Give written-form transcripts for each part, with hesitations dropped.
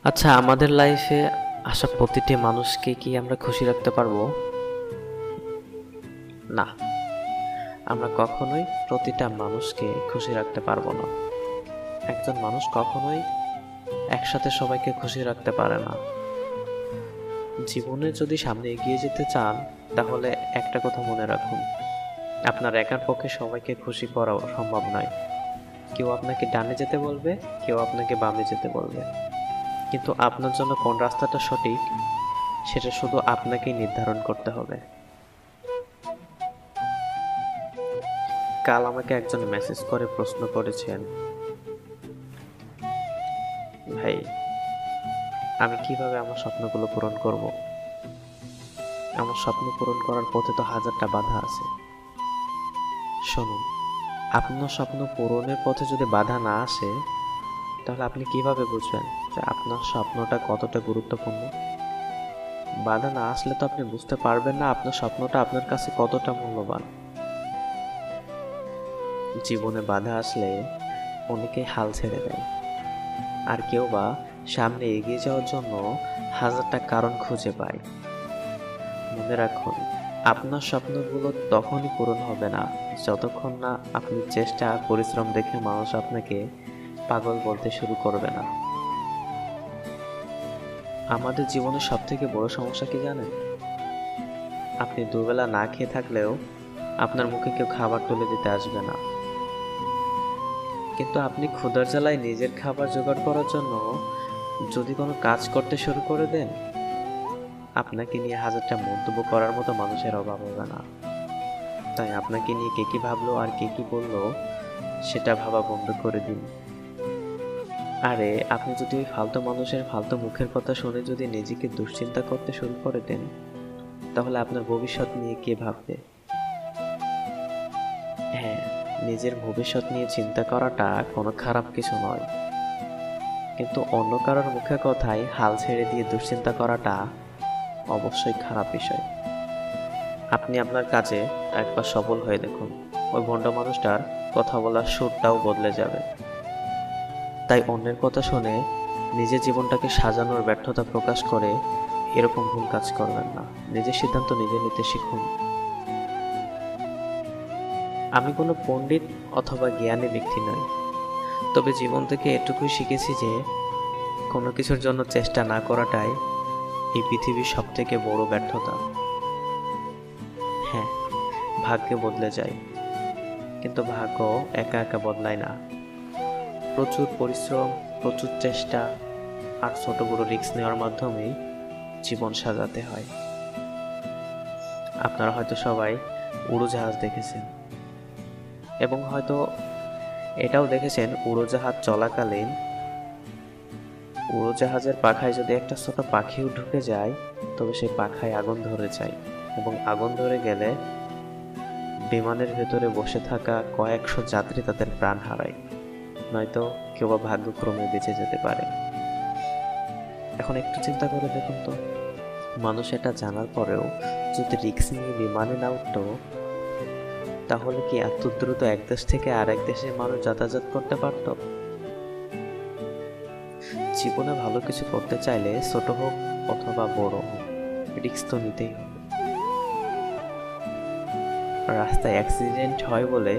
আচ্ছা, আমাদের লাইফে আসা প্রতিটি মানুষকে কি আমরা খুশি রাখতে পারবো? না, আমরা কখনোই প্রতিটা মানুষকে খুশি রাখতে পারবো না। একজন মানুষ কখনোই একসাথে সবাইকে খুশি রাখতে পারে না। জীবনে যদি সামনে এগিয়ে যেতে চান, তাহলে একটা কথা মনে রাখুন, আপনার একার পক্ষে সবাইকে খুশি করা সম্ভব নয়। কেউ আপনাকে ডানে যেতে বলবে, কেউ আপনাকে বামে যেতে বলবে, কিন্তু আপনার জন্য কোন রাস্তাটা সঠিক সেটা শুধু আপনাকেই নির্ধারণ করতে হবে। কাল আমাকে একজন মেসেজ করে প্রশ্ন করেছেন, ভাই, আমি কিভাবে আমার স্বপ্নগুলো পূরণ করব? আমার স্বপ্ন পূরণ করার পথে তো হাজারটা বাধা আছে। শুনুন, আপনার স্বপ্ন পূরণের পথে যদি বাধা না আসে, তাহলে আপনি কিভাবে বুঝবেন যে আপনার স্বপ্নটা কতটা গুরুত্বপূর্ণ? বাধা না আসলে তো আপনি বুঝতে পারবেন না আপনার স্বপ্নটা আপনার কাছে কতটা মূল্যবান। জীবনে বাধা আসলে অনেকেই হাল ছেড়ে দেয়, আর কেউ বা সামনে এগিয়ে যাওয়ার জন্য হাজারটা কারণ খুঁজে পায়। মনে রাখুন, আপনার স্বপ্নগুলো তখনই পূরণ হবে না যতক্ষণ না আপনি চেষ্টা আর পরিশ্রম দেখে মানুষ আপনাকে পাগল বলতে শুরু করবে না। আমাদের জীবনের সব থেকে বড় সমস্যা কি জানেন? আপনি দুবেলা না খেয়ে থাকলেও আপনার মুখে কেউ খাবার তুলে দিতে আসবে না, কিন্তু আপনি ক্ষুধার জ্বালায় নিজের খাবার জোগাড় করার জন্য যদি কোনো কাজ করতে শুরু করে দেন, আপনাকে নিয়ে হাজারটা মন্তব্য করার মতো মানুষের অভাব হবে না। তাই আপনাকে নিয়ে কে কি ভাবলো আর কে কি বললো সেটা ভাবা বন্ধ করে দিন। আরে, আপনি যদি ওই ফালতু মানুষের ফালতু মুখের কথা শুনে যদি নিজেকে দুশ্চিন্তা করতে শুরু করে দেন, তাহলে আপনার ভবিষ্যৎ নিয়ে কে ভাববে? হ্যাঁ, নিজের ভবিষ্যৎ নিয়ে চিন্তা করাটা কোনো খারাপ কিছু নয়, কিন্তু অন্য কারোর মুখের কথায় হাল ছেড়ে দিয়ে দুশ্চিন্তা করাটা অবশ্যই খারাপ বিষয়। আপনি আপনার কাজে একবার সফল হয়ে দেখুন, ওই ভণ্ড মানুষটার কথা বলার সুরটাও বদলে যাবে। তাই অন্যের কথা শুনে নিজের জীবনটাকে সাজানোর ব্যর্থতা প্রকাশ করে এরকম ভুল কাজ করবেন না। নিজের সিদ্ধান্ত নিজে নিতে শিখুন। আমি কোনো পণ্ডিত অথবা জ্ঞানী ব্যক্তি নই, তবে জীবন থেকে এটুকুই শিখেছি যে কোনো কিছুর জন্য চেষ্টা না করাটাই এই পৃথিবীর সব থেকে বড় ব্যর্থতা। হ্যাঁ, ভাগ্য বদলে যায়, কিন্তু ভাগ্য একা একা বদলায় না। প্রচুর পরিশ্রম, প্রচুর চেষ্টা আর ছোট বড় রিস্ক নেওয়ার মাধ্যমেই জীবন সাজাতে হয়। আপনারা হয়তো সবাই উড়োজাহাজ দেখেছেন, এবং হয়তো এটাও দেখেছেন উড়োজাহাজ চলাকালীন উড়োজাহাজের পাখায় যদি একটা ছোট পাখিও ঢুকে যায়, তবে সেই পাখায় আগুন ধরে যায়, এবং আগুন ধরে গেলে বিমানের ভেতরে বসে থাকা কয়েকশো যাত্রী তাদের প্রাণ হারায়, নয়তো কেউ বা ভাগ্যক্রমে বেঁচে যেতে পারে। এখন একটু চিন্তা করে দেখুন তো, মানুষ এটা জানার পরেও যদি রিস্ক নিয়ে বিমানে না উঠতো, তাহলে কি এত দ্রুত এক দেশ থেকে আরেক দেশে মানুষ যাতায়াত করতে পারত? জীবনে ভালো কিছু করতে চাইলে ছোট হোক অথবা বড় হোক, রিস্ক তো নিতেই হবে। রাস্তায় অ্যাক্সিডেন্ট হয় বলে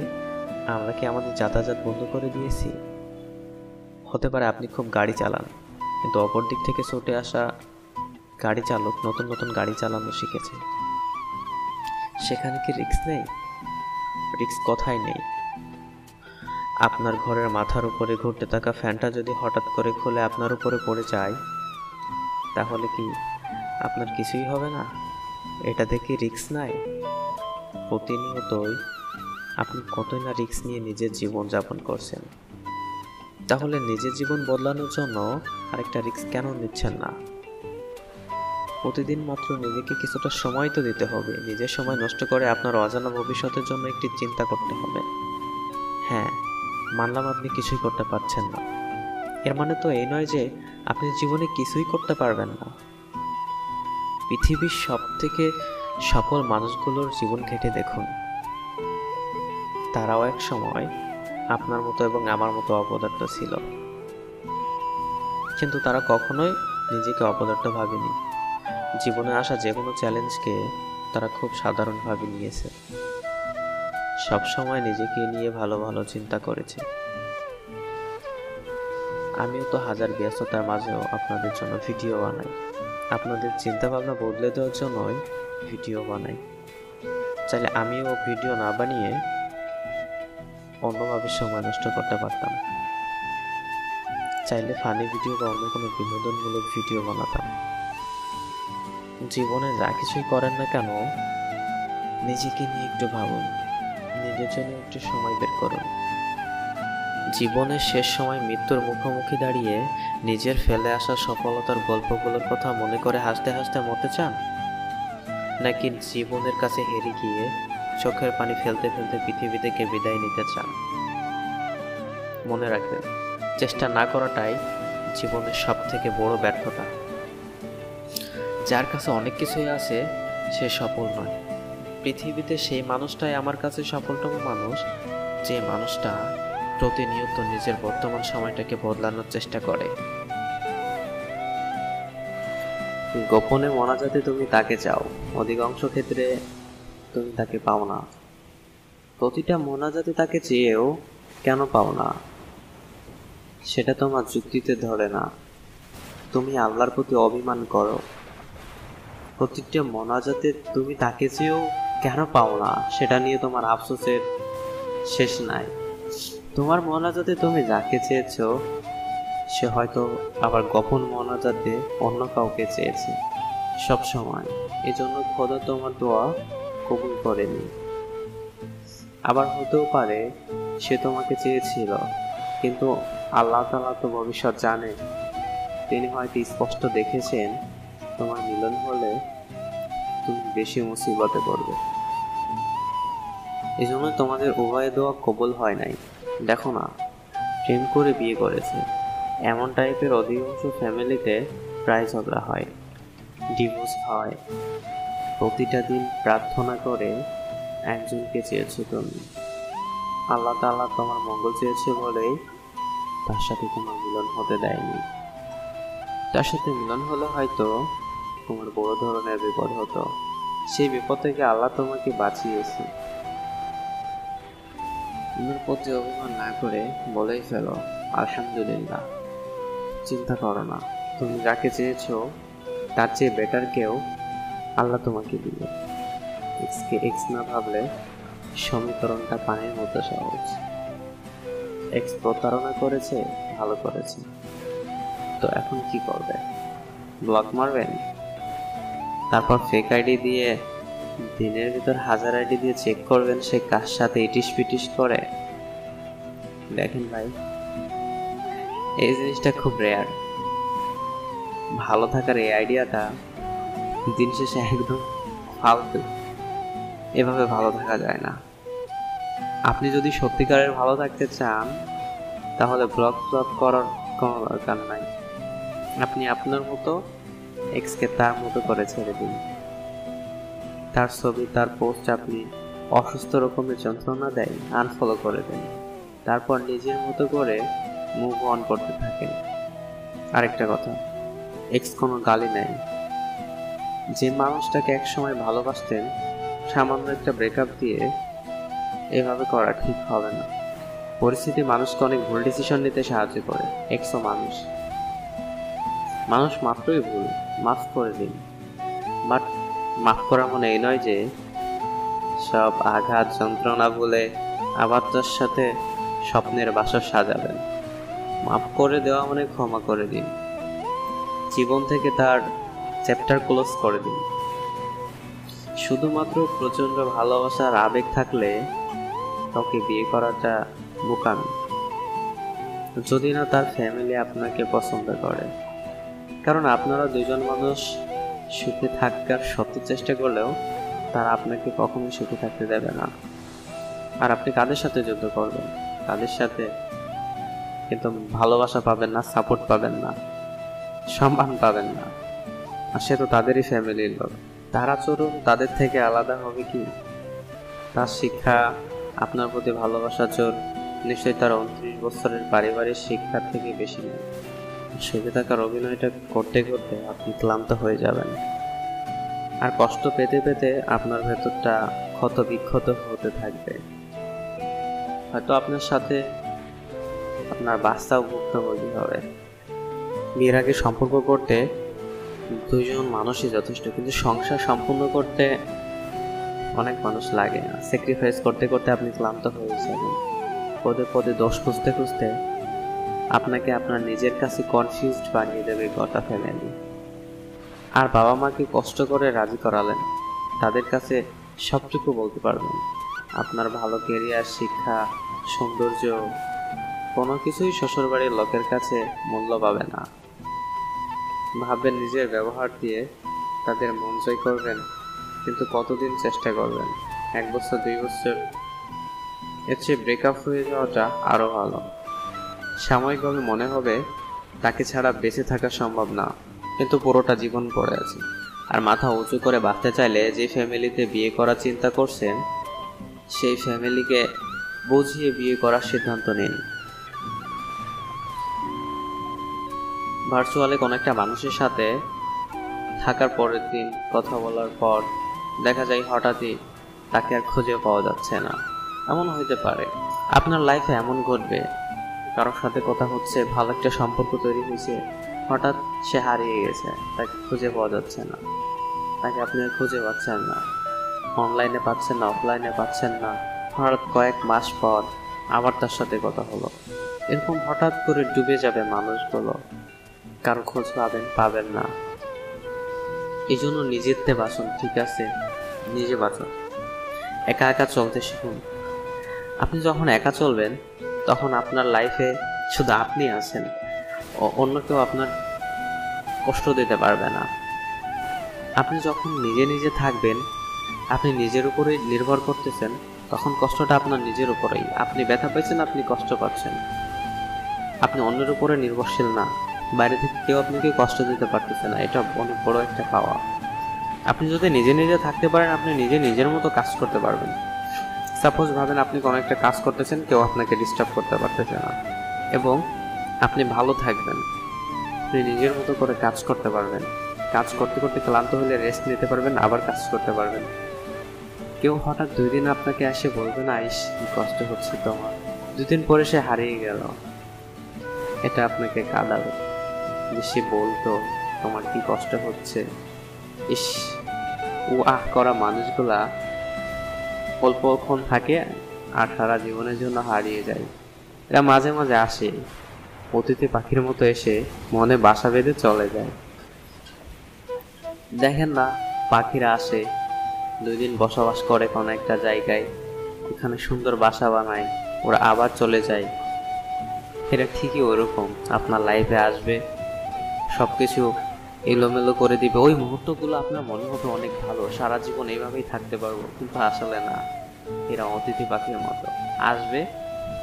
আমরা কি আমাদের যাতায়াত বন্ধ করে দিয়েছি? হতে পারে আপনি খুব গাড়ি চালান, কিন্তু অপর দিক থেকে ছুটে আসা গাড়ি চালক নতুন নতুন গাড়ি চালানো শিখেছে, সেখানে কি রিস্ক নেই? রিস্ক কথাই নেই। আপনার ঘরের মাথার উপরে ঘুরতে থাকা ফ্যানটা যদি হঠাৎ করে খুলে আপনার উপরে পড়ে যায়, তাহলে কি আপনার কিছুই হবে না? এটা দেখে রিস্ক নাই? প্রতিনিয়তই আপনি কতই না রিস্ক নিয়ে নিজের জীবন যাপন করছেন, তাহলে নিজের জীবন বদলানোর জন্য আরেকটা রিস্ক কেন নিচ্ছেন না? প্রতিদিন মাত্র নিজেকে কিছুটা সময় তো দিতে হবে। নিজের সময় নষ্ট করে আপনার অজানা ভবিষ্যতের জন্য একটি চিন্তা করতে হবে। হ্যাঁ, মানলাম আপনি কিছুই করতে পারছেন না, এর মানে তো এই নয় যে আপনি জীবনে কিছুই করতে পারবেন না। পৃথিবীর সব থেকে সফল মানুষগুলোর জীবন ঘেঁটে দেখুন, তারাও এক সময় আপনার মতো এবং আমার মতো অপদার্থ ছিল। কিন্তু তারা কখনোই নিজেকে অপদার্থ ভাবেনি। জীবনে আসা যে কোনো চ্যালেঞ্জকে তারা খুব সাধারণভাবে নিয়েছে, সবসময় নিজেকে নিয়ে ভালো ভালো চিন্তা করেছে। আমিও তো হাজার ব্যস্ততার মাঝেও আপনাদের জন্য ভিডিও বানাই, আপনাদের চিন্তাভাবনা বদলে দেওয়ার জন্যই ভিডিও বানাই। চাইলে আমিও ভিডিও না বানিয়ে অন্যভাবে সময় নষ্ট করতে পারতাম, চাইলে ফানি ভিডিও বা অন্য কোনো বিনোদনমূলক ভিডিও বানাতাম। জীবনে যা কিছুই করেন না কেন, নিজেকে নিয়ে একটু ভাবুন, নিজের জন্য একটু সময় বের করুন। জীবনের শেষ সময় মৃত্যুর মুখোমুখি দাঁড়িয়ে নিজের ফেলে আসা সফলতার গল্পগুলোর কথা মনে করে হাসতে হাসতে মরতে চান, নাকি জীবনের কাছে হেরে গিয়ে চোখের পানি ফেলতে ফেলতে পৃথিবী থেকে বিদায় নিতে চান? মনে রাখবেন, চেষ্টা না করাটাই জীবনের সব থেকে বড় ব্যর্থতা। যার কাছে অনেক কিছুই আছে সে সফল নয়। পৃথিবীতে সেই মানুষটাই আমার কাছে সফলতম মানুষ, যে মানুষটা প্রতিনিয়ত নিজের বর্তমান সময়টাকে বদলানোর চেষ্টা করে। গোপনে মোনাজাতে তুমি তাকে চাও, অধিকাংশ ক্ষেত্রে তুমি তাকে পাও না। প্রতিটা মোনাজাতে তাকে চেয়েও কেন পাও না, সেটা তোমার যুক্তিতে ধরে না। তুমি আল্লাহর প্রতি অভিমান করো। প্রতিটা মোনাজাতে তুমি তাকে চেয়েও কেন পাও না, সেটা নিয়ে তোমার আফসোসের শেষ নাই। তোমার মোনাজাতে তুমি যাকে চেয়েছ, সে হয়তো আবার গোপন মোনাজাতে অন্য কাউকে চেয়েছে সব সময়। এজন্য খোদা তোমার দোয়া কবুল করেনি। আবার হতেও পারে সে তোমাকে চেয়েছিল, কিন্তু আল্লাহ তাআলা তো ভবিষ্যৎ জানে। তিনি হয়তো স্পষ্ট দেখেছেন তোমার মিলন হলে তুমি বেশি মুসিবতে পড়বে। এই জন্য তোমাদের উভয় দোয়া কবুল হয় নাই। দেখো না, প্রেম করে বিয়ে করেছে এমন টাইপের অধিকাংশ ফ্যামিলিতে প্রায় ঝগড়া হয়, ডিভোর্স হয়। প্রতিটা দিন প্রার্থনা করে একজনকে চেয়েছো তুমি। আল্লাহ তাআলা তোমার মঙ্গল চেয়েছে বলেই তার সাথে তোমার মিলন হতে দেয়নি। তার সাথে মিলন হলে হয়তো তোমার বড় ধরনের বিপদ হতো। সেই বিপদ থেকে আল্লাহ তোমাকে বাঁচিয়েছে। তোমার প্রতি অভিমান না করে বলেই ফেলো আলহামদুলিল্লাহ। চিন্তা করো না, তুমি যাকে চেয়েছো তার চেয়ে বেটার কেউ আল্লাহ তোমাকে দিবে। এক্সকে এক্স না ভাবলে সমীকরণটা পানির মতো সহজ। এক্স প্রতারণা করেছে, ভালো করেছে, তো এখন কি করবে? ব্লক মারবেন? তারপর ফেক আইডি দিয়ে দিনের ভিতর 1000 আইডি দিয়ে চেক করবেন সে কার সাথে ইটিস পিটিস করে? দেখেন ভাই, এই জিনিসটা খুব রেয়ার। ভালো থাকার এই আইডিয়াটা দিন শেষে একদম ফালতু। এভাবে ভালো থাকা যায় না। আপনি যদি সত্যিকারের ভালো থাকতে চান তাহলে ব্লক করার কোনো দরকার নাই। আপনি আপনার মতো এক্সকে তার মতো করে ছেড়ে দিন। তার ছবি, তার পোস্ট আপনি অসুস্থ রকমের যন্ত্রণা দেয় আনফলো করে দেন। তারপর নিজের মতো করে মুভ অন করতে থাকেন। আরেকটা কথা, এক্স কোনো গালি নেই। যে মানুষটাকে একসময় ভালোবাসতেন, সামান্য একটা ব্রেকআপ দিয়ে এভাবে করা ঠিক হবে না। পরিস্থিতি মানুষকে অনেক ভুল ডিসিশন নিতে সাহায্য করে। এক্সও মানুষ, মানুষ মাত্রই ভুল, মাফ করে দিন। বাট মাফ করা মানে এই নয় যে সব আঘাত যন্ত্রণা ভুলে আবার তার সাথে স্বপ্নের বাসা সাজাবেন। মাফ করে দেওয়া মানে ক্ষমা করে দিন, জীবন থেকে তার চ্যাপ্টার ক্লোজ করে দিন। শুধুমাত্র প্রচন্ড ভালোবাসার আবেগ থাকলে কাউকে বিয়ে করাটা বোকামি, যদি না তার ফ্যামিলি আপনাকে পছন্দ করে। কারণ আপনারা দুজন মানুষ সুখে থাকার শত চেষ্টা করলেও তারা আপনাকে কখনোই সুখে থাকতে দেবে না। আর আপনি কাদের সাথে যুদ্ধ করবেন? তাদের সাথে, কিন্তু ভালোবাসা পাবেন না, সাপোর্ট পাবেন না, সম্মান পাবেন না। আর সে তো তাদেরই ফ্যামিলির লোক। তার আচরণ তাদের থেকে আলাদা হবে কি? তার শিক্ষা আপনার প্রতি ভালোবাসার জোর নিশ্চয়ই তার 29 বছরের পারিবারিক শিক্ষার থেকে বেশি নেই। সেজে থাকার অভিনয়টা করতে করতে আপনি ক্লান্ত হয়ে যাবেন, আর কষ্ট পেতে পেতে আপনার ভেতরটা ক্ষত বিক্ষত হতে থাকবে। হয়তো আপনার সাথে আপনার বাচ্চাও ভুক্তভোগী হবে। বিয়ের আগে সম্পর্ক করতে দুইজন মানুষই যথেষ্ট, কিন্তু সংসার সম্পূর্ণ করতে অনেক মানুষ লাগে। স্যাক্রিফাইস করতে করতে আপনি ক্লান্ত হয়ে যাবেন। পদে পদে দোষ খুঁজতে খুঁজতে আপনাকে আপনার নিজের কাছে কনফিউজড বানিয়ে দেবে গোটা ফ্যামিলি। আর বাবা মাকে কষ্ট করে রাজি করালেন, তাদের কাছে সবটুকু বলতে পারবেন। আপনার ভালো ক্যারিয়ার, শিক্ষা, সৌন্দর্য কোনো কিছুই শ্বশুরবাড়ির লোকের কাছে মূল্য পাবে না। ভাববেন নিজের ব্যবহার দিয়ে তাদের মন জয় করবেন, কিন্তু কতদিন চেষ্টা করবেন? 1 বছর 2 বছর? এর চেয়ে ব্রেকআপ হয়ে যাওয়াটা আরও ভালো। সাময়িকভাবে মনে হবে তাকে ছাড়া বেঁচে থাকা সম্ভব না, কিন্তু পুরোটা জীবন পড়ে আছে। আর মাথা উঁচু করে বাঁচতে চাইলে যে ফ্যামিলিতে বিয়ে করার চিন্তা করছেন, সেই ফ্যামিলিকে বুঝিয়ে বিয়ে করার সিদ্ধান্ত নিন। ভার্চুয়ালি কোনো একটা মানুষের সাথে থাকার পরের দিন কথা বলার পর দেখা যায় হঠাৎই তাকে আর খুঁজে পাওয়া যাচ্ছে না। এমন হইতে পারে আপনার লাইফে, এমন ঘটবে কারোর সাথে কথা হচ্ছে, ভালো একটা সম্পর্ক তৈরি হয়েছে, হঠাৎ সে হারিয়ে গেছে, তাকে খুঁজে পাওয়া যাচ্ছে না, তাকে আপনি আর খুঁজে পাচ্ছেন না, অনলাইনে পাচ্ছেন না, অফলাইনে পাচ্ছেন না। হঠাৎ কয়েক মাস পর আবার তার সাথে কথা হলো। এরকম হঠাৎ করে ডুবে যাবে মানুষগুলো, কারো খোঁজ পাবেন না। এই জন্য নিজেরতে বাঁচুন, ঠিক আছে? নিজে বাঁচুন, একা একা চলতে শিখুন। আপনি যখন একা চলবেন তখন আপনার লাইফে শুধু আপনি আছেন, অন্য কেউ আপনার কষ্ট দিতে পারবে না। আপনি যখন নিজে নিজে থাকবেন, আপনি নিজের উপরে নির্ভর করতেছেন, তখন কষ্টটা আপনার নিজের উপরেই। আপনি ব্যথা পাইছেন, আপনি কষ্ট পাচ্ছেন, আপনি অন্যের উপরে নির্ভরশীল না। বাইরে থেকে কেউ আপনাকে কষ্ট দিতে পারতেছে না, এটা অনেক বড় একটা পাওয়া। আপনি যদি নিজে নিজে থাকতে পারেন, আপনি নিজের মতো কাজ করতে পারবেন। সাপোজ ভাবেন আপনি কোনো একটা কাজ করতেছেন, কেউ আপনাকে ডিস্টার্ব করতে পারতেছে না, এবং আপনি ভালো থাকবেন। আপনি নিজের মতো করে কাজ করতে পারবেন। কাজ করতে করতে ক্লান্ত হলে রেস্ট নিতে পারবেন, আবার কাজ করতে পারবেন। কেউ হঠাৎ 2 দিন আপনাকে এসে বলবে না, ইস কি কষ্ট হচ্ছে তোমার, 2 দিন পরে সে হারিয়ে গেল, এটা আপনাকে কাঁদাবে। সে বলতো তোমার কি কষ্ট হচ্ছে, ইস। ও আহ করা মানুষগুলা অল্পক্ষণ থাকে আর সারা জীবনের জন্য হারিয়ে যায়। এরা মাঝে মাঝে আসে, অতিথি পাখির মতো এসে মনে বাসা বেঁধে চলে যায়। দেখেন না, পাখিরা আসে, 2 দিন বসবাস করে কোনো একটা জায়গায়, ওখানে সুন্দর বাসা বানায়, ওরা আবার চলে যায়। এরা ঠিকই ওইরকম আপনার লাইফে আসবে, সবকিছু এলোমেলো করে দিবে। ওই মুহূর্তগুলো আপনার মনে হবে অনেক ভালো, সারা জীবন এইভাবেই থাকতে পারবো, কিন্তু আসলে না। এরা অতিথি পাখির মতো আসবে,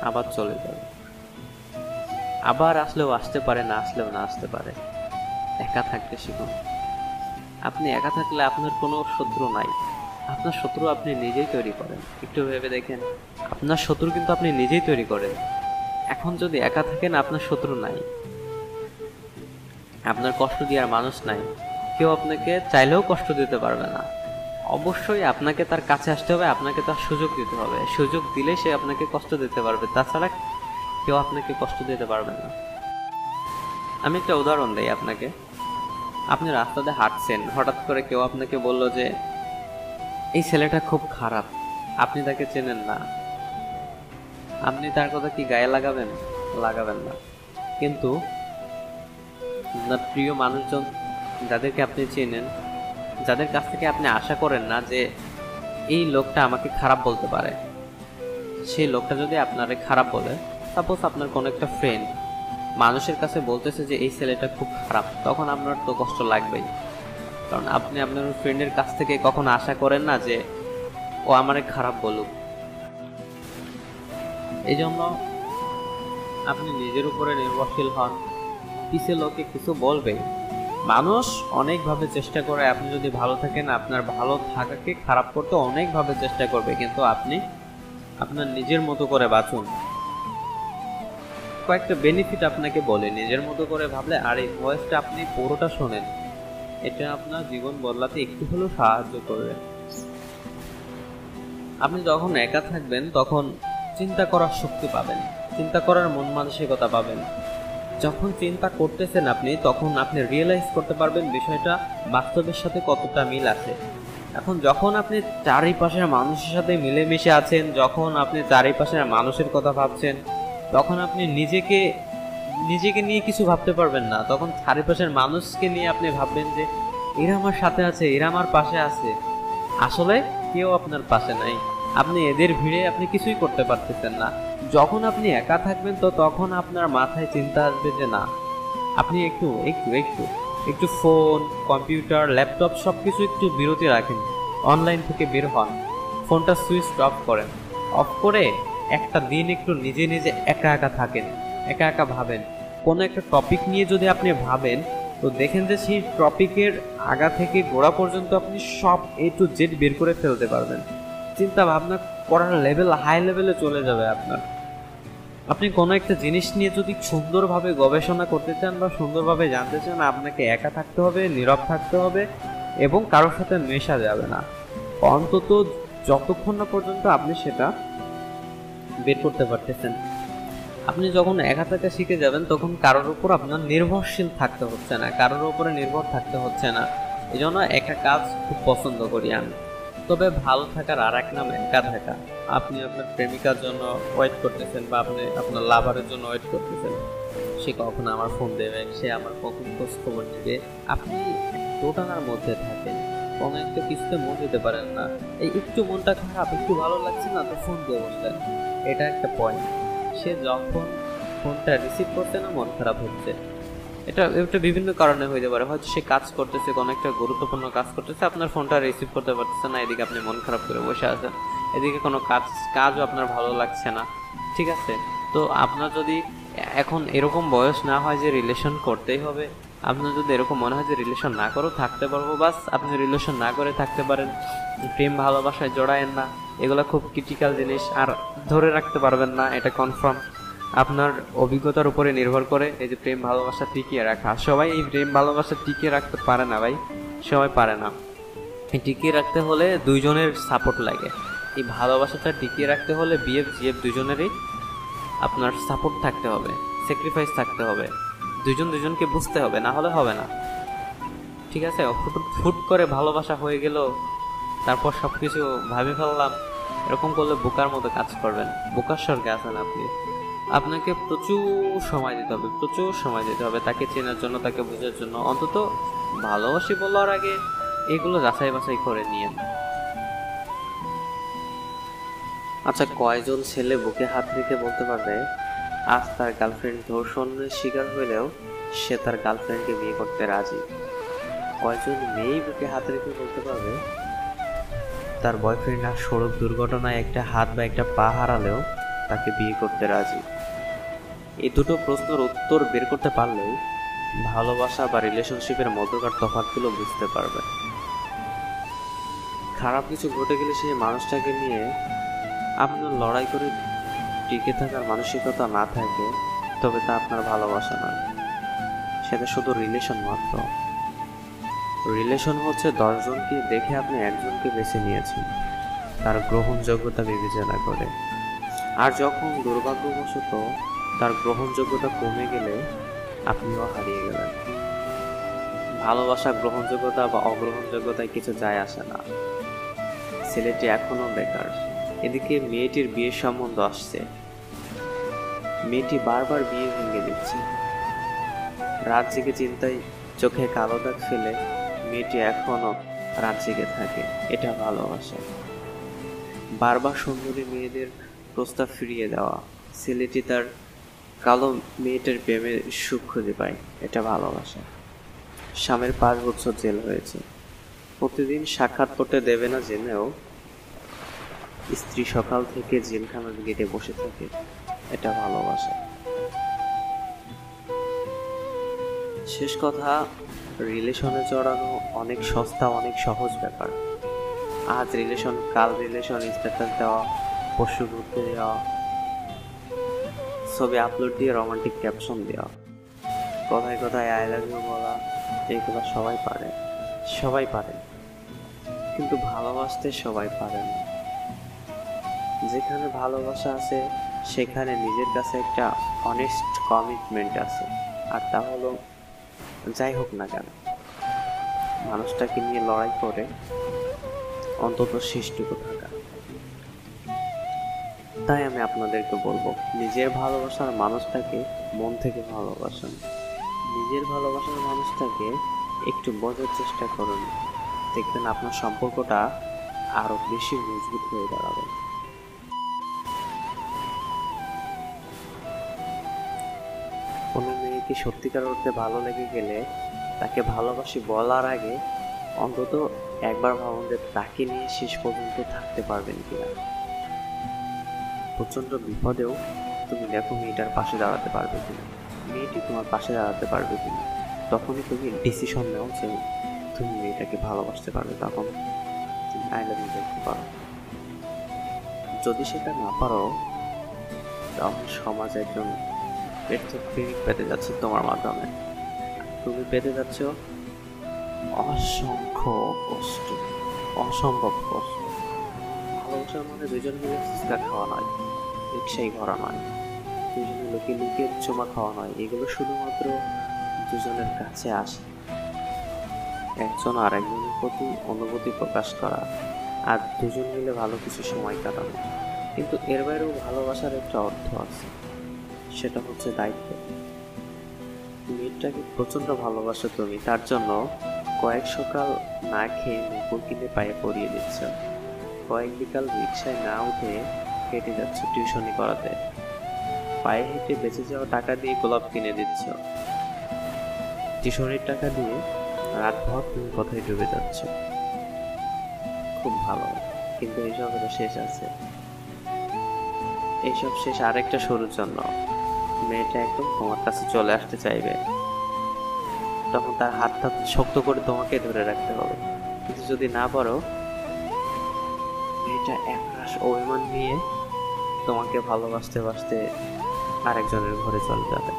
আবার চলে যাবে। আবার আসলেও আসতে পারে, না আসলেও না আসতে পারে। একা থাকতে শিখুন। আপনি একা থাকলে আপনার কোনো শত্রু নাই, আপনার শত্রু আপনি নিজেই তৈরি করেন। একটু ভেবে দেখেন, আপনার শত্রু কিন্তু আপনি নিজেই তৈরি করেন। এখন যদি একা থাকেন, আপনার শত্রু নাই, আপনার কষ্ট দেওয়ার মানুষ নাই, কেউ আপনাকে চাইলেও কষ্ট দিতে পারবে না। অবশ্যই আপনাকে তার কাছে আসতে হবে, আপনাকে তার সুযোগ দিতে হবে। সুযোগ দিলে সে আপনাকে কষ্ট দিতে পারবে, তাছাড়া কেউ আপনাকে কষ্ট দিতে পারবে না। আমি একটা উদাহরণ দিই আপনাকে। আপনি রাস্তাতে হাঁটছেন, হঠাৎ করে কেউ আপনাকে বলল যে এই ছেলেটা খুব খারাপ, আপনি তাকে চেনেন না, আপনি তার কথা কি গায়ে লাগাবেন? লাগাবেন না। কিন্তু আপনার প্রিয় মানুষজন, যাদেরকে আপনি চেনেন, যাদের কাছ থেকে আপনি আশা করেন না যে এই লোকটা আমাকে খারাপ বলতে পারে, সেই লোকটা যদি আপনারে খারাপ বলে, সাপোজ আপনার কোনো একটা ফ্রেন্ড মানুষের কাছে বলতেছে যে এই ছেলেটা খুব খারাপ, তখন আপনার তো কষ্ট লাগবেই। কারণ আপনি আপনার ফ্রেন্ডের কাছ থেকে কখনো আশা করেন না যে ও আমারে খারাপ বলুক। এই জন্য আপনি নিজের উপরে নির্ভরশীল হন। পিছে লোকে কিছু বলবে, মানুষ অনেকভাবে চেষ্টা করে, আপনি যদি ভালো থাকেন আপনার ভালো থাকাকে খারাপ করতে অনেকভাবে চেষ্টা করবে, কিন্তু আপনি আপনার নিজের মতো করে বাঁচুন। কয়েকটা বেনিফিট আপনাকে বলে নিজের মতো করে ভাবলে, আর এই ভয়েসটা আপনি পুরোটা শোনেন, এটা আপনার জীবন বদলাতে একটু হলেও সাহায্য করবে। আপনি যখন একা থাকবেন তখন চিন্তা করার শক্তি পাবেন, চিন্তা করার মন মানসিকতা পাবেন। যখন চিন্তা করতেছেন আপনি, তখন আপনি রিয়েলাইজ করতে পারবেন বিষয়টা বাস্তবের সাথে কতটা মিল আছে। এখন যখন আপনি চারিপাশের মানুষের সাথে মিলেমিশে আছেন, যখন আপনি চারিপাশের মানুষের কথা ভাবছেন, তখন আপনি নিজেকে নিয়ে কিছু ভাবতে পারবেন না। তখন চারিপাশের মানুষকে নিয়ে আপনি ভাববেন যে এরা আমার সাথে আছে, এরা আমার পাশে আছে। আসলে কেউ আপনার পাশে নাই, আপনি এদের ভিড়ে আপনি কিছুই করতে পারতেছেন না। যখন আপনি একা থাকবেন তো তখন আপনার মাথায় চিন্তা আসবে যে না, আপনি একটু একটু একটু একটু ফোন, কম্পিউটার, ল্যাপটপ সবকিছু একটু বিরতি রাখেন, অনলাইন থেকে বের হন, ফোনটা সুইচ অফ করেন, অফ করে একটা দিন একটু নিজে নিজে একা একা থাকেন, একা একা ভাবেন। কোনো একটা টপিক নিয়ে যদি আপনি ভাবেন তো দেখেন যে সেই টপিকের আগা থেকে গোড়া পর্যন্ত আপনি সব A to Z বের করে ফেলতে পারবেন। চিন্তা ভাবনা করার লেভেল হাই লেভেলে চলে যাবে আপনার। আপনি কোনো একটা জিনিস নিয়ে যদি সুন্দরভাবে গবেষণা করতে চান বা সুন্দরভাবে জানতে চান, আপনাকে একা থাকতে হবে, নীরব থাকতে হবে এবং কারোর সাথে মেশা যাবে না, অন্তত যতক্ষণ না পর্যন্ত আপনি সেটা বের করতে পারতেছেন। আপনি যখন একা থাকা শিখে যাবেন তখন কারোর উপর আপনার নির্ভরশীল থাকতে হচ্ছে না, কারোর উপরে নির্ভর থাকতে হচ্ছে না। এই জন্য একা কাজ খুব পছন্দ করি আমি। তবে ভালো থাকার আর এক নাম একা থাকা। আপনি আপনার প্রেমিকার জন্য ওয়েট করতেছেন বা আপনি আপনার লাভারের জন্য ওয়েট করতেছেন, সে কখন আমার ফোন দেবে, সে আমার কখন খোঁজ খবর নেবে। আপনি দোটানার মধ্যে থাকেন, কোনো একটা কিছুতে মন দিতে পারেন না। এই একটু মনটা খারাপ, একটু ভালো লাগছে না তো ফোন দিয়ে বসলেন, এটা একটা পয়েন্ট। সে যখন ফোনটা রিসিভ করছে না মন খারাপ হচ্ছে, এটা বিভিন্ন কারণে হইতে পারে। হয়তো সে কাজ করতেছে, কোনো একটা গুরুত্বপূর্ণ কাজ করতেছে, আপনার ফোনটা রিসিভ করতে পারতেছে না, এদিকে আপনি মন খারাপ করে বসে আছেন, এদিকে কোনো কাজও আপনার ভালো লাগছে না। ঠিক আছে, তো আপনার যদি এখন এরকম বয়স না হয় যে রিলেশন করতেই হবে, আপনার যদি এরকম মনে হয় যে রিলেশন না করেও থাকতে পারবো, বাস আপনি রিলেশন না করে থাকতে পারেন। প্রেম ভালোবাসায় জড়ায়েন না, এগুলো খুব ক্রিটিক্যাল জিনিস, আর ধরে রাখতে পারবেন না, এটা কনফার্ম। আপনার অভিজ্ঞতার উপরে নির্ভর করে এই যে প্রেম ভালোবাসা টিকিয়ে রাখা। সবাই এই প্রেম ভালোবাসা টিকিয়ে রাখতে পারে না ভাই, সবাই পারে না। টিকিয়ে রাখতে হলে দুইজনের সাপোর্ট লাগে। এই ভালোবাসাটা টিকিয়ে রাখতে হলে বিএফ জিএফ দুজনেরই আপনার সাপোর্ট থাকতে হবে, স্যাক্রিফাইস থাকতে হবে, দুজনকে বুঝতে হবে, না হলে হবে না। ঠিক আছে, ফুট করে ভালোবাসা হয়ে গেল, তারপর সব কিছু ভাবি ফেললাম, এরকম করলে বোকার মতো কাজ করবেন, বোকার স্বর্গে আছেন আপনি। আপনাকে প্রচুর সময় দিতে হবে, প্রচুর সময় দিতে হবে তাকে চেনার জন্য, তাকে বোঝার জন্য। অন্তত ভালোবাসি বলার আগে এগুলো যাচাই বাছাই করে নিয়েন। আচ্ছা, কয়জন ছেলে বুকে হাত রেখে বলতে পারবে আজ তার গার্লফ্রেন্ড ধর্ষণের শিকার হইলেও সে তার গার্লফ্রেন্ডকে বিয়ে করতে রাজি? কয়জন মেয়ে বুকে হাত রেখে বলতে পারবে তার বয়ফ্রেন্ড আর সড়ক দুর্ঘটনায় একটা হাত বা একটা পা হারালেও তাকে বিয়ে করতে রাজি? এই দুটো প্রশ্নের উত্তর বের করতে পারলেই ভালোবাসা বা রিলেশনশিপের মধ্যকার তফাৎগুলো বুঝতে পারবে। খারাপ কিছু ঘটে গেলে সেই মানুষটাকে নিয়ে আপনার লড়াই করে টিকে থাকার মানসিকতা না থাকে, তবে তা আপনার ভালোবাসা না, সেটা শুধু রিলেশন মাত্র। রিলেশন হচ্ছে 10 জনকে দেখে আপনি একজনকে বেছে নিয়েছেন তার গ্রহণযোগ্যতা বিবেচনা করে, আর যখন দুর্ভাগ্যবশত তার গ্রহণযোগ্যতা কমে গেলে আপনিও হারিয়ে গেলেন। ভালোবাসা গ্রহণযোগ্যতা বা অগ্রহণযোগ্যতায় কিছু যায় আসে না। ছেলেটি এখনো বেকার, এদিকে মেয়েটির বিয়ের সম্বন্ধ আসছে, মেয়েটি বারবার বিয়ে ভেঙে দিচ্ছে। রাত জেগে চিন্তায় চোখে কালো দাগ ফেলে মেয়েটি এখনো রাত জেগে থাকে, এটা ভালোবাসা। বারবার সুন্দরী মেয়েদের প্রস্তাব ফিরিয়ে দেওয়া, ছেলেটি তার কালো মেয়েটার প্রেমে সুখ খুঁজে পায়, এটা ভালোবাসা। স্বামীর 5 বছর জেল হয়েছে, প্রতিদিন সাক্ষাৎ করতে দেবে না জেনেও স্ত্রী সকাল থেকে জেলখানার গেটে বসে থাকে, এটা ভালোবাসা। শেষ কথা, রিলেশনে জড়ানো অনেক সস্তা, অনেক সহজ ব্যাপার। আজ রিলেশন, কাল রিলেশন, স্ট্যাটাস দেওয়া, পরশু ঘুরতে যাওয়া, ছবি আপলোড দিয়ে রোমান্টিক ক্যাপশন দেওয়া, কথায় কথায় আই লাভ ইউ বলা, এইগুলো সবাই পারে, সবাই পারে, কিন্তু ভালোবাসতে সবাই পারে না। যেখানে ভালোবাসা আছে সেখানে নিজের কাছে একটা অনেস্ট কমিটমেন্ট আছে, আর তা হলো যাই হোক না কেন মানুষটাকে নিয়ে লড়াই করে অন্তত শেষটুকু থাকা। তাই আমি আপনাদেরকে বলবো, নিজের ভালোবাসার মানুষটাকে মন থেকে ভালোবাসুন, নিজের ভালোবাসার মানুষটাকে একটু বোঝার চেষ্টা করুন, দেখবেন আপনার সম্পর্কটা আরো বেশি মজবুত হয়ে দাঁড়াবে। কোনো মেয়েকে সত্যিকার অর্থে ভালো লেগে গেলে তাকে ভালোবাসি বলার আগে অন্তত একবার ভাবুন যে তাকে নিয়ে শেষ পর্যন্ত থাকতে পারবেন কিনা। প্রচন্ড বিপদেও তুমি দেখো মেয়েটার পাশে দাঁড়াতে পারবে কিনা, মেয়েটি তোমার পাশে দাঁড়াতে পারবে কিনা, তখনই তুমি ডিসিশন নাও যে তুমি মেয়েটাকে ভালোবাসতে পারবে, তখন তুমি আই লাভ ইউ বলতে পারো। যদি সেটা না পারো তাহলে সমাজ একজন ব্যর্থ প্রেমিক পেতে যাচ্ছে তোমার মাধ্যমে, তুমি পেতে যাচ্ছ অসংখ্য কষ্ট, অসম্ভব কষ্ট। ভালোবাসার মানে দুজন মিলে ফুচকা খাওয়া নয়, রিক্সায় ঘোরা নয়, দুজনে লুকিয়ে লুকিয়ে চুমা খাওয়া নয়, এগুলো শুধুমাত্র দুজনের কাছে আসে, একজন আর একজনের প্রতি অনুভূতি প্রকাশ করা, আর দুজন মিলে ভালো কিছু সময় কাটানো। কিন্তু এর বাইরেও ভালোবাসার একটা অর্থ আছে, সেটা হচ্ছে দায়িত্ব। মেয়েটাকে প্রচন্ড ভালোবাসো তুমি, তার জন্য কয়েক সকাল না খেয়ে মুকুল কিনে পায়ে পরিয়ে দিচ্ছ, কয়েক বিকাল রিক্সায় না উঠে হেঁটে যাচ্ছ টিউশনি করাতে, পায়ে হেঁটে বেঁচে যাওয়া টাকা দিয়ে গোলাপ কিনে দিচ্ছ, টিউশনির টাকা দিয়ে রাতভর তুমি কথায় ডুবে যাচ্ছ। খুব ভালো, কিন্তু এইসবের শেষ আছে। এইসব শেষ আরেকটা শুরুর জন্য। মেয়েটা একদম তোমার কাছে চলে আসতে চাইবে, তখন তার হাতটা শক্ত করে তোমাকে ধরে রাখতে হবে, কিন্তু যদি না পারো মেয়েটা একরাশ অভিমান নিয়ে তোমাকে ভালোবাসতে বাসতে আরেকজনের ঘরে চলে যাবে,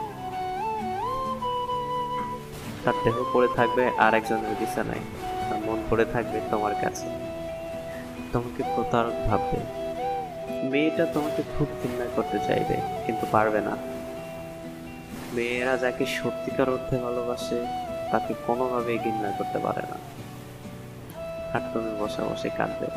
তার দেহ পড়ে থাকবে আরেকজনের বিছানায়, তার মন পড়ে থাকবে তোমার কাছে, তোমাকে প্রতারক ভাববে। মেয়েটা তোমাকে খুব ঘৃণা করতে চাইবে কিন্তু পারবে না। মেয়েরা যাকে সত্যিকার অর্থে ভালোবাসে তাকে কোনোভাবেই ঘৃণা করতে পারে না। আর তুমি বসে বসে কাঁদবে,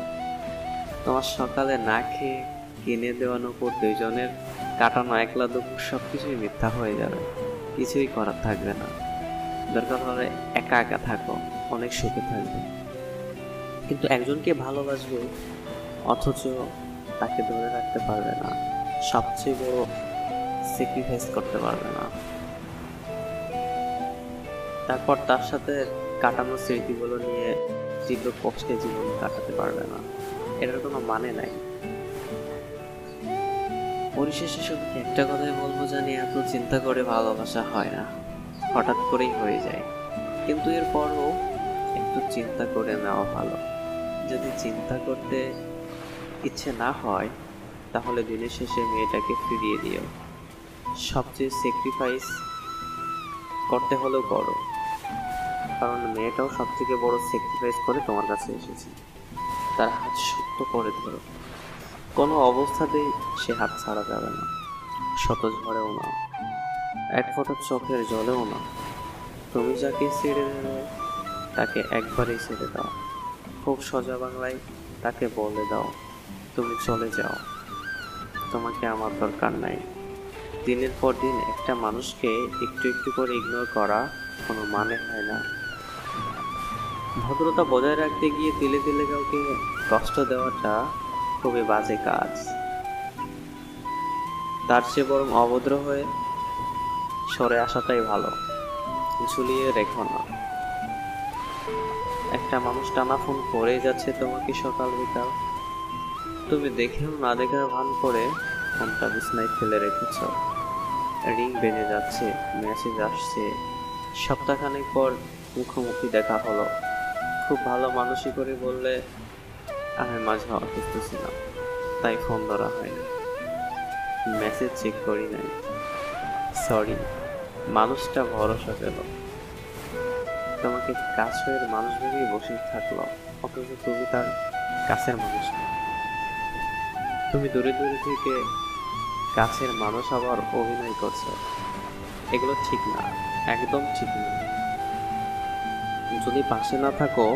তোমার সকালে না খেয়ে কিনে দেওয়ানোর পর দুইজনের কাটানো একলা দুঃখ সবকিছুই মিথ্যা হয়ে যাবে, কিছুই করার থাকবে না। দরকার হলে একা একা থাকো, অনেক সুখে থাকবে, কিন্তু একজনকে ভালোবাসবে অথচ তাকে ধরে রাখতে পারবে না, সবচেয়ে বড় স্যাক্রিফাইস করতে পারবে না। তারপর তার সাথে কাটানো স্মৃতিগুলো নিয়ে তীব্র কষ্টে জীবন কাটাতে পারবে না, এটার কোনো মানে নাই। পরিশেষে শুধু একটা কথাই বলবো, জানি এত চিন্তা করে ভালোবাসা হয় না, হঠাৎ করেই হয়ে যায়, কিন্তু এরপরও একটু চিন্তা করে নেওয়া ভালো। যদি চিন্তা করতে ইচ্ছে না হয় তাহলে দিনের শেষে মেয়েটাকে ফিরিয়ে দিও, সবচেয়ে স্যাক্রিফাইস করতে হলেও করো, কারণ মেয়েটাও সব থেকে বড় স্যাক্রিফাইস করে তোমার কাছে এসেছে। তার হাত শক্ত করে ধরো, কোনো অবস্থাতেই সে হাত ছাড়া যাবে না, শত ঝড়েও না, এক ফোঁটা চোখের জলেও না। তুমি যাকে ছেড়ে দেবে তাকে একবারেই ছেড়ে দাও, খুব সোজা বাংলায় তাকে বলে দাও তুমি চলে যাও, তোমাকে আমার দরকার নাই। দিনের পর দিন একটা মানুষকে একটু একটু করে ইগনোর করা কোনো মানে হয় না। ভদ্রতা বজায় রাখতে গিয়ে তিলে তিলে কাউকে কষ্ট দেওয়াটা খুবই বাজে কাজ, তার চেয়ে বরং অভদ্র হয়ে সরে আসাটাই ভালো, ঝুলিয়ে রেখো না। একটা মানুষ টানা ফোন করেই যাচ্ছে তোমাকে সকাল বিকাল, তুমি দেখেও না দেখার ভান করে ফোনটা বিছনায় ফেলে রেখেছ, রিং বেজে যাচ্ছে, মেসেজ আসছে, সপ্তাহখানেক পর মুখোমুখি দেখা হলো, খুব ভালো মানুষই করে বললে আমি মাঝে অসুস্থ ছিলাম তাই ফোন ধরা হয়নি। মেসেজ চেক করি নাই। সরি, মানুষটা ভরসা পেল, তোমাকে কাছের মানুষ ভেবেই বসে থাকলো, অথচ তুমি তার কাছের মানুষ না। তুমি দূরে দূরে থেকে কাছের মানুষ আবার অভিনয় করছো, এগুলো ঠিক না, একদম ঠিক না। যদি পাশে না থাকো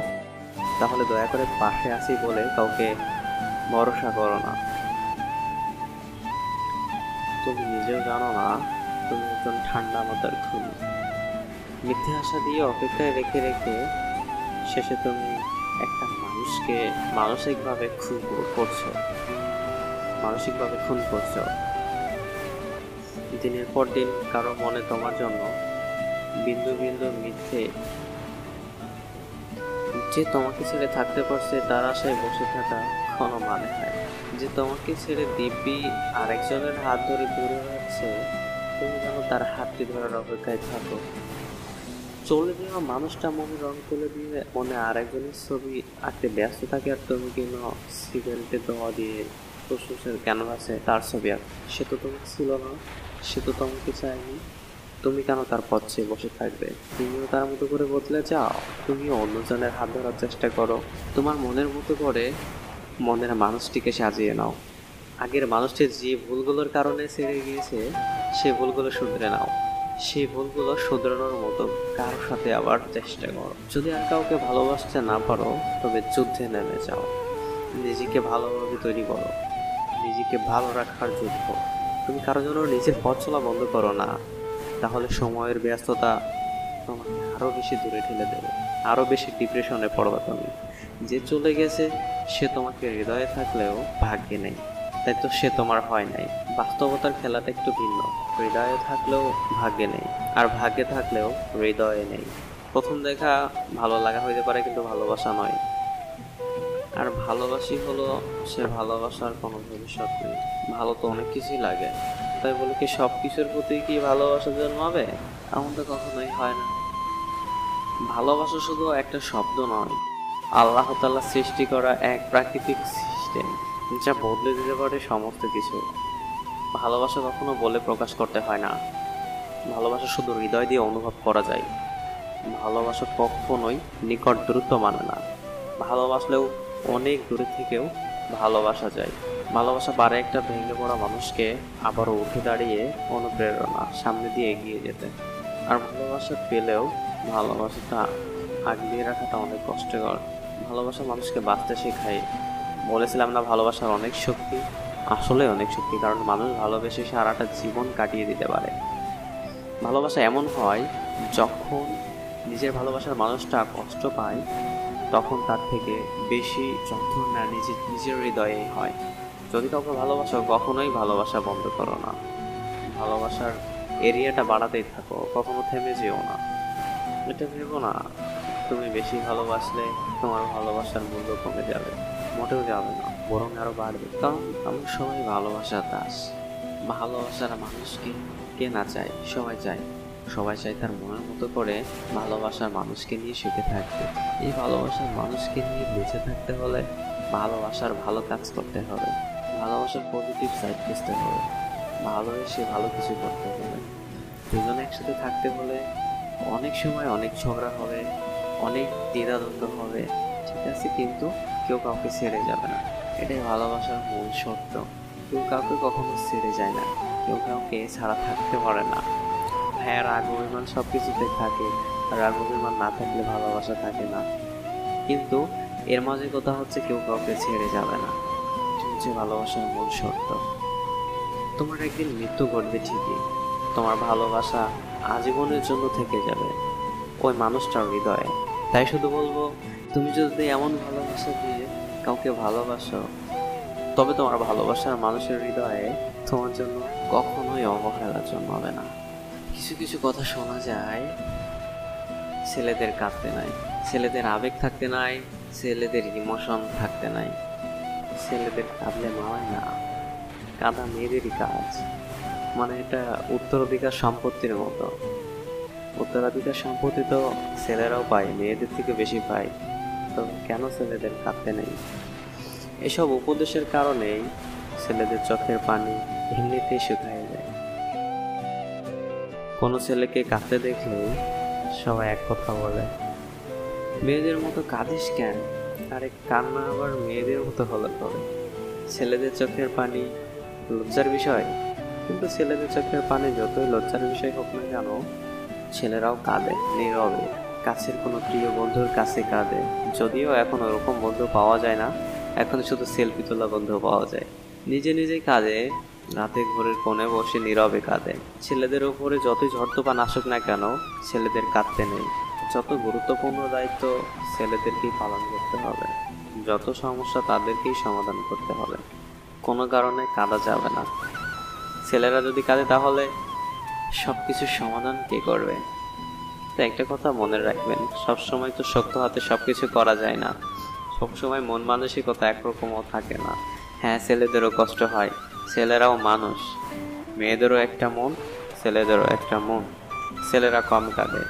তাহলে দয়া করে পাশে আছি বলে কাউকে ভরসা করো না। তুমি নিজেও জানো না তুমি একজন ঠান্ডা মাথার খুনি। মিথ্যে আশা দিয়ে অপেক্ষায় রেখে রেখে শেষে তুমি একটা মানুষকে মানসিকভাবে খুন করছো। দিনের পর দিন কারো মনে তোমার জন্য বিন্দু বিন্দু মিথ্যে, যে তোমাকে ছেড়ে থাকতে পারছে তার আশায় বসে থাকা কোনো মানে হয়। যে তোমাকে ছেড়ে দিব্যি আরেকজনের হাত ধরে দূরে যাচ্ছে, তুমি যেন তার হাতটি ধরার অপেক্ষায় থাকো। চলে যাওয়া মানুষটা মনে রং তুলে দিয়ে মনে আরেকজনের ছবি আঁকতে ব্যস্ত থাকে, আর তুমি কিনা সিগারেটে ধোঁয়া দিয়ে ফুসফুসের ক্যানভাসে তার ছবি আঁক। সে তো তোমার ছিল না, সে তো তোমাকে চায়নি, তুমি কেন তার পথ চেয়ে বসে থাকবে? তুমিও তার মতো করে বদলে যাও, তুমিও অন্যজনের হাত ধরার চেষ্টা করো, তোমার মনের মতো করে মনের মানুষটিকে সাজিয়ে নাও। আগের মানুষটি যে ভুলগুলোর কারণে ছেড়ে গিয়েছে সে ভুলগুলো শুধরে নাও। সেই ভুলগুলো শুধরানোর মতো কারোর সাথে আবার চেষ্টা করো। যদি আর কাউকে ভালোবাসতে না পারো তবে যুদ্ধে নেমে যাও। নিজেকে ভালোভাবে তৈরি করো, নিজেকে ভালো রাখার যুদ্ধ। তুমি কারোর জন্য নিজের পথ চলা বন্ধ করো না, তাহলে সময়ের ব্যস্ততা তোমাকে আরো বেশি দূরে ঠেলে দেবে, আরো বেশি ডিপ্রেশনে পড়বে তুমি। যে চলে গেছে সে তোমাকে হৃদয়ে থাকলেও ভাগ্যে নেই, তাই তো সে তোমার হয় নাই। বাস্তবতার খেলাটা একটু ভিন্ন, হৃদয়ে থাকলেও ভাগ্যে নেই, আর ভাগ্যে থাকলেও হৃদয়ে নেই। প্রথম দেখা ভালো লাগা হইতে পারে, কিন্তু ভালোবাসা নয়। আর ভালোবাসি হলো সে ভালোবাসার কোনো ভবিষ্যৎ নেই। ভালো তো অনেক কিছুই লাগে, তাই বলে কি সব কিছুর প্রতি কি ভালোবাসা জন্মাবে? এমন তো কখনোই হয় না। ভালোবাসা শুধু একটা শব্দ নয়, আল্লাহ তাআলা সৃষ্টি করা এক প্রাকৃতিক সিস্টেম যা বদলে দিতে পারে সমস্ত কিছু। ভালোবাসা কখনো বলে প্রকাশ করতে হয় না, ভালোবাসা শুধু হৃদয় দিয়ে অনুভব করা যায়। ভালোবাসা কখনোই নিকট দূরত্ব মানে না, ভালোবাসলেও অনেক দূরে থেকেও ভালোবাসা যায়। ভালোবাসা পারে একটা ভেঙে পড়া মানুষকে আবারও উঠে দাঁড়িয়ে অনুপ্রেরণা সামনে দিয়ে এগিয়ে যেতে। আর ভালোবাসা পেলেও ভালোবাসাটা আগলিয়ে রাখাটা অনেক কষ্টকর। ভালোবাসা মানুষকে বাঁচতে শেখায়। বলেছিলাম না ভালোবাসার অনেক শক্তি, আসলে অনেক শক্তি, কারণ মানুষ ভালোবেসে সারাটা জীবন কাটিয়ে দিতে পারে। ভালোবাসা এমন হয় যখন নিজের ভালোবাসার মানুষটা কষ্ট পায়, তখন তার থেকে বেশি যন্ত্রণা নিজের হৃদয়ে হয়। যদি কাউকে ভালোবাসো কখনোই ভালোবাসা বন্ধ করো না, ভালোবাসার এরিয়াটা বাড়াতেই থাকো, কখনো থেমে যেও না। এটা ভেবো না তুমি বেশি ভালোবাসলে তোমার ভালোবাসার মূল্য কমে যাবে, মোটেও যাবে না, বরং আরো বাড়বে। কারণ আমরা সবাই ভালোবাসার দাস। ভালোবাসার মানুষকে কে না চায়? সবাই চায়। সবাই চায় তার মনের মতো করে ভালোবাসার মানুষকে নিয়ে সুখে থাকতে। এই ভালোবাসার মানুষকে নিয়ে বেঁচে থাকতে হলে ভালোবাসার ভালো কাজ করতে হবে, ভালোবাসার পজিটিভ সাইড খুঁজতে হবে, ভালোবেসে ভালো কিছু করতে হবে। দুজনে একসাথে থাকতে হলে অনেক সময় অনেক ঝগড়া হবে, অনেক দ্বিধাদ্বন্দ্ব হবে, ঠিক আছে, কিন্তু কেউ কাউকে ছেড়ে যাবে না। এটাই ভালোবাসার মূল সত্য। কেউ কাউকে কখনো ছেড়ে যায় না, কেউ কাউকে ছাড়া থাকতে পারে না। হ্যাঁ, রাগ অভিমান সব কিছুতে থাকে, রাগ অভিমান না থাকলে ভালোবাসা থাকে না। কিন্তু এর মাঝে কথা হচ্ছে কেউ কাউকে ছেড়ে যাবে না, এটা হচ্ছে ভালোবাসার মূল সত্য। তোমার একদিন মৃত্যু ঘটবে ঠিকই, তোমার ভালোবাসা আজীবনের জন্য থেকে যাবে ওই মানুষটার হৃদয়ে। তাই শুধু বলবো, তুমি যদি এমন ভালোবাসা দিয়ে কাউকে ভালোবাসো, তবে তোমার ভালোবাসার মানুষের হৃদয়ে তোমার জন্য কখনোই অবহেলা জন্মাবে না। কিছু কিছু কথা শোনা যায়, ছেলেদের কাঁদতে নাই, ছেলেদের আবেগ থাকতে নাই, ছেলেদের ইমোশন থাকতে নাই। ছেলেদের কাঁদলে মানায় না, কাঁদা মেয়েদেরই কাজ। মানে এটা উত্তরাধিকার সম্পত্তির মতো। উত্তরাধিকার সম্পত্তি তো ছেলেরাও পায়, মেয়েদের থেকে বেশি পায়, তো কেন ছেলেদের কাঁদতে নেই? এসব উপদেশের কারণেই ছেলেদের চোখের পানি এমনিতেই শুকিয়ে যায়। কোনো ছেলেকে কাঁদতে দেখলেই সবাই এক কথা বলে, মেয়েদের মতো কাঁদিস কেন? আরে কান্না আবার মেয়েদের মতো হলে তবে। ছেলেদের চোখের পানি লজ্জার বিষয়, কিন্তু ছেলেদের চোখের পানি যতই লজ্জার বিষয় হোক না কেন, ছেলেরাও কাঁদে নীরবে, কাছের কোনো প্রিয় বন্ধুর কাছে কাঁদে। যদিও এখন ওরকম বন্ধু পাওয়া যায় না, এখন শুধু সেলফি তোলা বন্ধু পাওয়া যায়। নিজে নিজেই কাঁদে, রাতে ঘরের কোণে বসে নীরবে কাঁদে। ছেলেদের উপরে যতই ঝড় তুফান আসুক না কেন, ছেলেদের কাঁদতে নেই। যত গুরুত্বপূর্ণ দায়িত্ব ছেলেদেরকেই পালন করতে হবে, যত সমস্যা তাদেরকেই সমাধান করতে হবে। কোনো কারণে কাঁদা যাবে না। ছেলেরা যদি কাঁদে তাহলে সবকিছুর সমাধান কে করবে? তো একটা কথা মনে রাখবেন, সবসময় তো শক্ত হাতে সবকিছু করা যায় না। সবসময় মন মানসিকতা একরকমও থাকে না। হ্যাঁ, ছেলেদেরও কষ্ট হয়, ছেলেরাও মানুষ। মেয়েদেরও একটা মন, ছেলেদেরও একটা মন। ছেলেরা কম কাঁদে,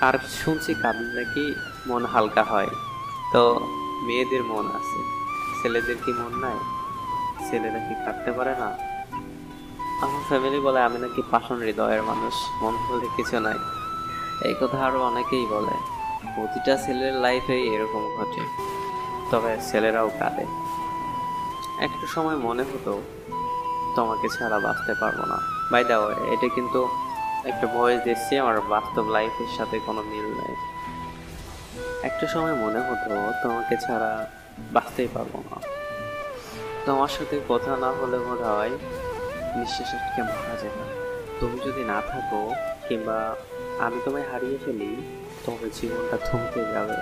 আর শুনছি কাঁদলে নাকি মন হালকা হয়। তো মেয়েদের মন আছে, ছেলেদের কি মন নাই? ছেলেরা কি কাঁদতে পারে না? আমার ফ্যামিলি বলে আমি নাকি পাষাণ হৃদয়ের মানুষ, মন বলে কিছু নাই। এই কথা আরো অনেকেই বলে। প্রতিটা ছেলের লাইফে এরকম ঘটে, তবে ছেলেরাও কাঁদে। একটু সময় মনে হতো তোমাকে ছাড়া বাঁচতে পারবো না। বাই দা ওয়ে, এটা কিন্তু একটা ভয়েস দিচ্ছি, আমার বাস্তব লাইফের সাথে কোনো মিল নেই। একটা সময় মনে হতো তোমাকে ছাড়া বাঁচতেই পারবো না। তোমার সাথে কথা না হলে মনে হয় নিঃশ্বাস আটকে মারা যাবে। তুমি যদি না থাকো, কিংবা আমি তোমায় হারিয়ে ফেলি, তবে জীবনটা থমকে যাবে,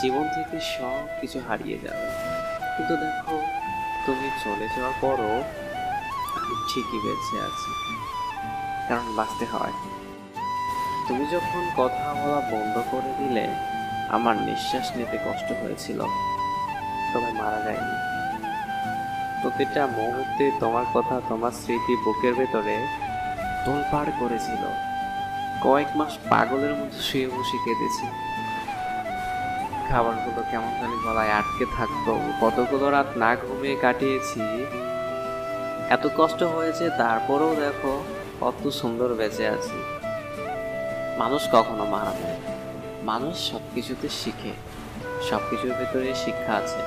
জীবন থেকে সব কিছু হারিয়ে যাবে। কিন্তু দেখো, তুমি চলে যাওয়ার পরও আমি ঠিকই বেঁচে আছি, কারণ বাঁচতে হয়। তুমি যখন কথা বলা বন্ধ করে দিলে, আমার নিঃশ্বাস নিতে কষ্ট হয়েছিল, তবে মারা যায়নি। প্রতিটা মুহূর্তে তোমার কথা, তোমার স্মৃতি বুকের ভেতরে তোলপাড় করেছিল। কয়েক মাস পাগলের মতো শুয়ে বসে কেঁদেছি। খাবারগুলো কেমন জানি গলায় আটকে থাকতো। কতগুলো রাত না ঘুমিয়ে কাটিয়েছি। এত কষ্ট হয়েছে, তারপরেও দেখো কত সুন্দর বেঁচে আছি। মানুষ কখনো মারা যায়, মানুষ সবকিছুতে শিখে, সবকিছুর ভেতরে শিক্ষা আছে।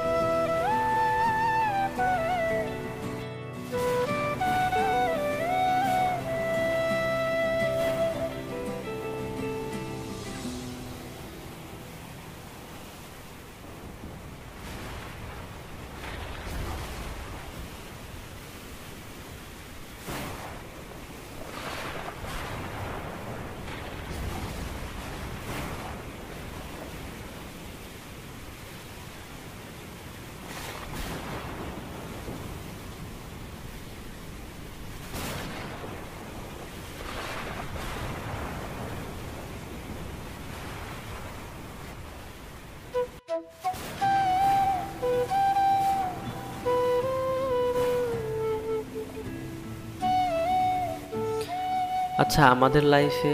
আচ্ছা, আমাদের লাইফে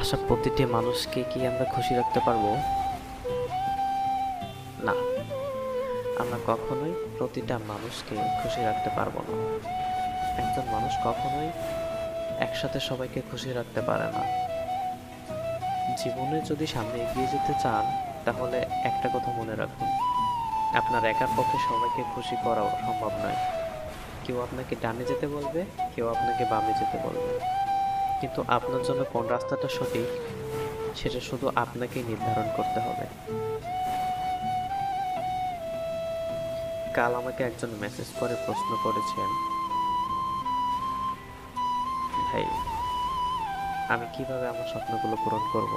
আসা প্রতিটি মানুষকে কি আমরা খুশি রাখতে পারবো? না, আমরা কখনোই প্রতিটা মানুষকে খুশি রাখতে পারবো না। একজন মানুষ কখনোই একসাথে সবাইকে খুশি রাখতে পারে না। জীবনে যদি সামনে এগিয়ে যেতে চান, তাহলে একটা কথা মনে রাখুন, আপনার একার পক্ষে সবাইকে খুশি করা সম্ভব নয়। কেউ আপনাকে ডানে যেতে বলবে, কেউ আপনাকে বামে যেতে বলবে, কিন্তু আপনার জন্য কোন রাস্তাটা সঠিক সেটা শুধু আপনাকেই নির্ধারণ করতে হবে। কাল আমাকে একজন মেসেজ করে প্রশ্ন করেছেন, ভাই, আমি কিভাবে আমার স্বপ্নগুলো পূরণ করব?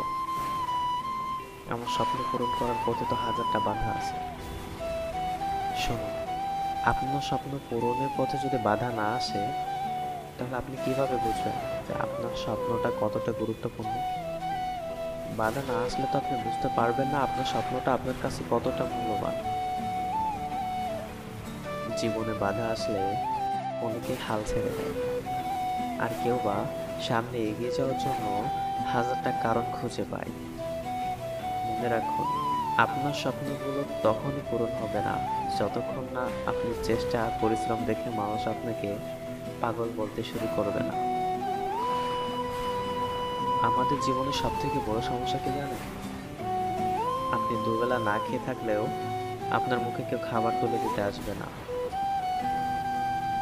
আমার স্বপ্ন পূরণ করার পথে তো হাজারটা বাধা আছে। শুনুন, আপনার স্বপ্ন পূরণের পথে যদি বাধা না আসে, তাহলে আপনি কিভাবে বুঝবেন যে আপনার স্বপ্নটা কতটা গুরুত্বপূর্ণ? বাধা না আসলে তো আপনি বুঝতে পারবেন না আপনার স্বপ্নটা আপনার কাছে কতটা মূল্যবান। জীবনে বাধা আসলে অনেকে হাল ছেড়ে দেয়, আর কেউ বা সামনে এগিয়ে যাওয়ার জন্য হাজারটা কারণ খুঁজে পায়। মনে রাখুন, আপনার স্বপ্নগুলো তখনই পূরণ হবে না যতক্ষণ না আপনি চেষ্টা আর পরিশ্রম দেখে মানুষ আপনাকে পাগল বলতে শুরু করবে না। আমাদের জীবনের সব থেকে বড় সমস্যা কি জানেন? আপনি দুবেলা না খেয়ে থাকলেও আপনার মুখে কেউ খাবার তুলে দিতে আসবে না,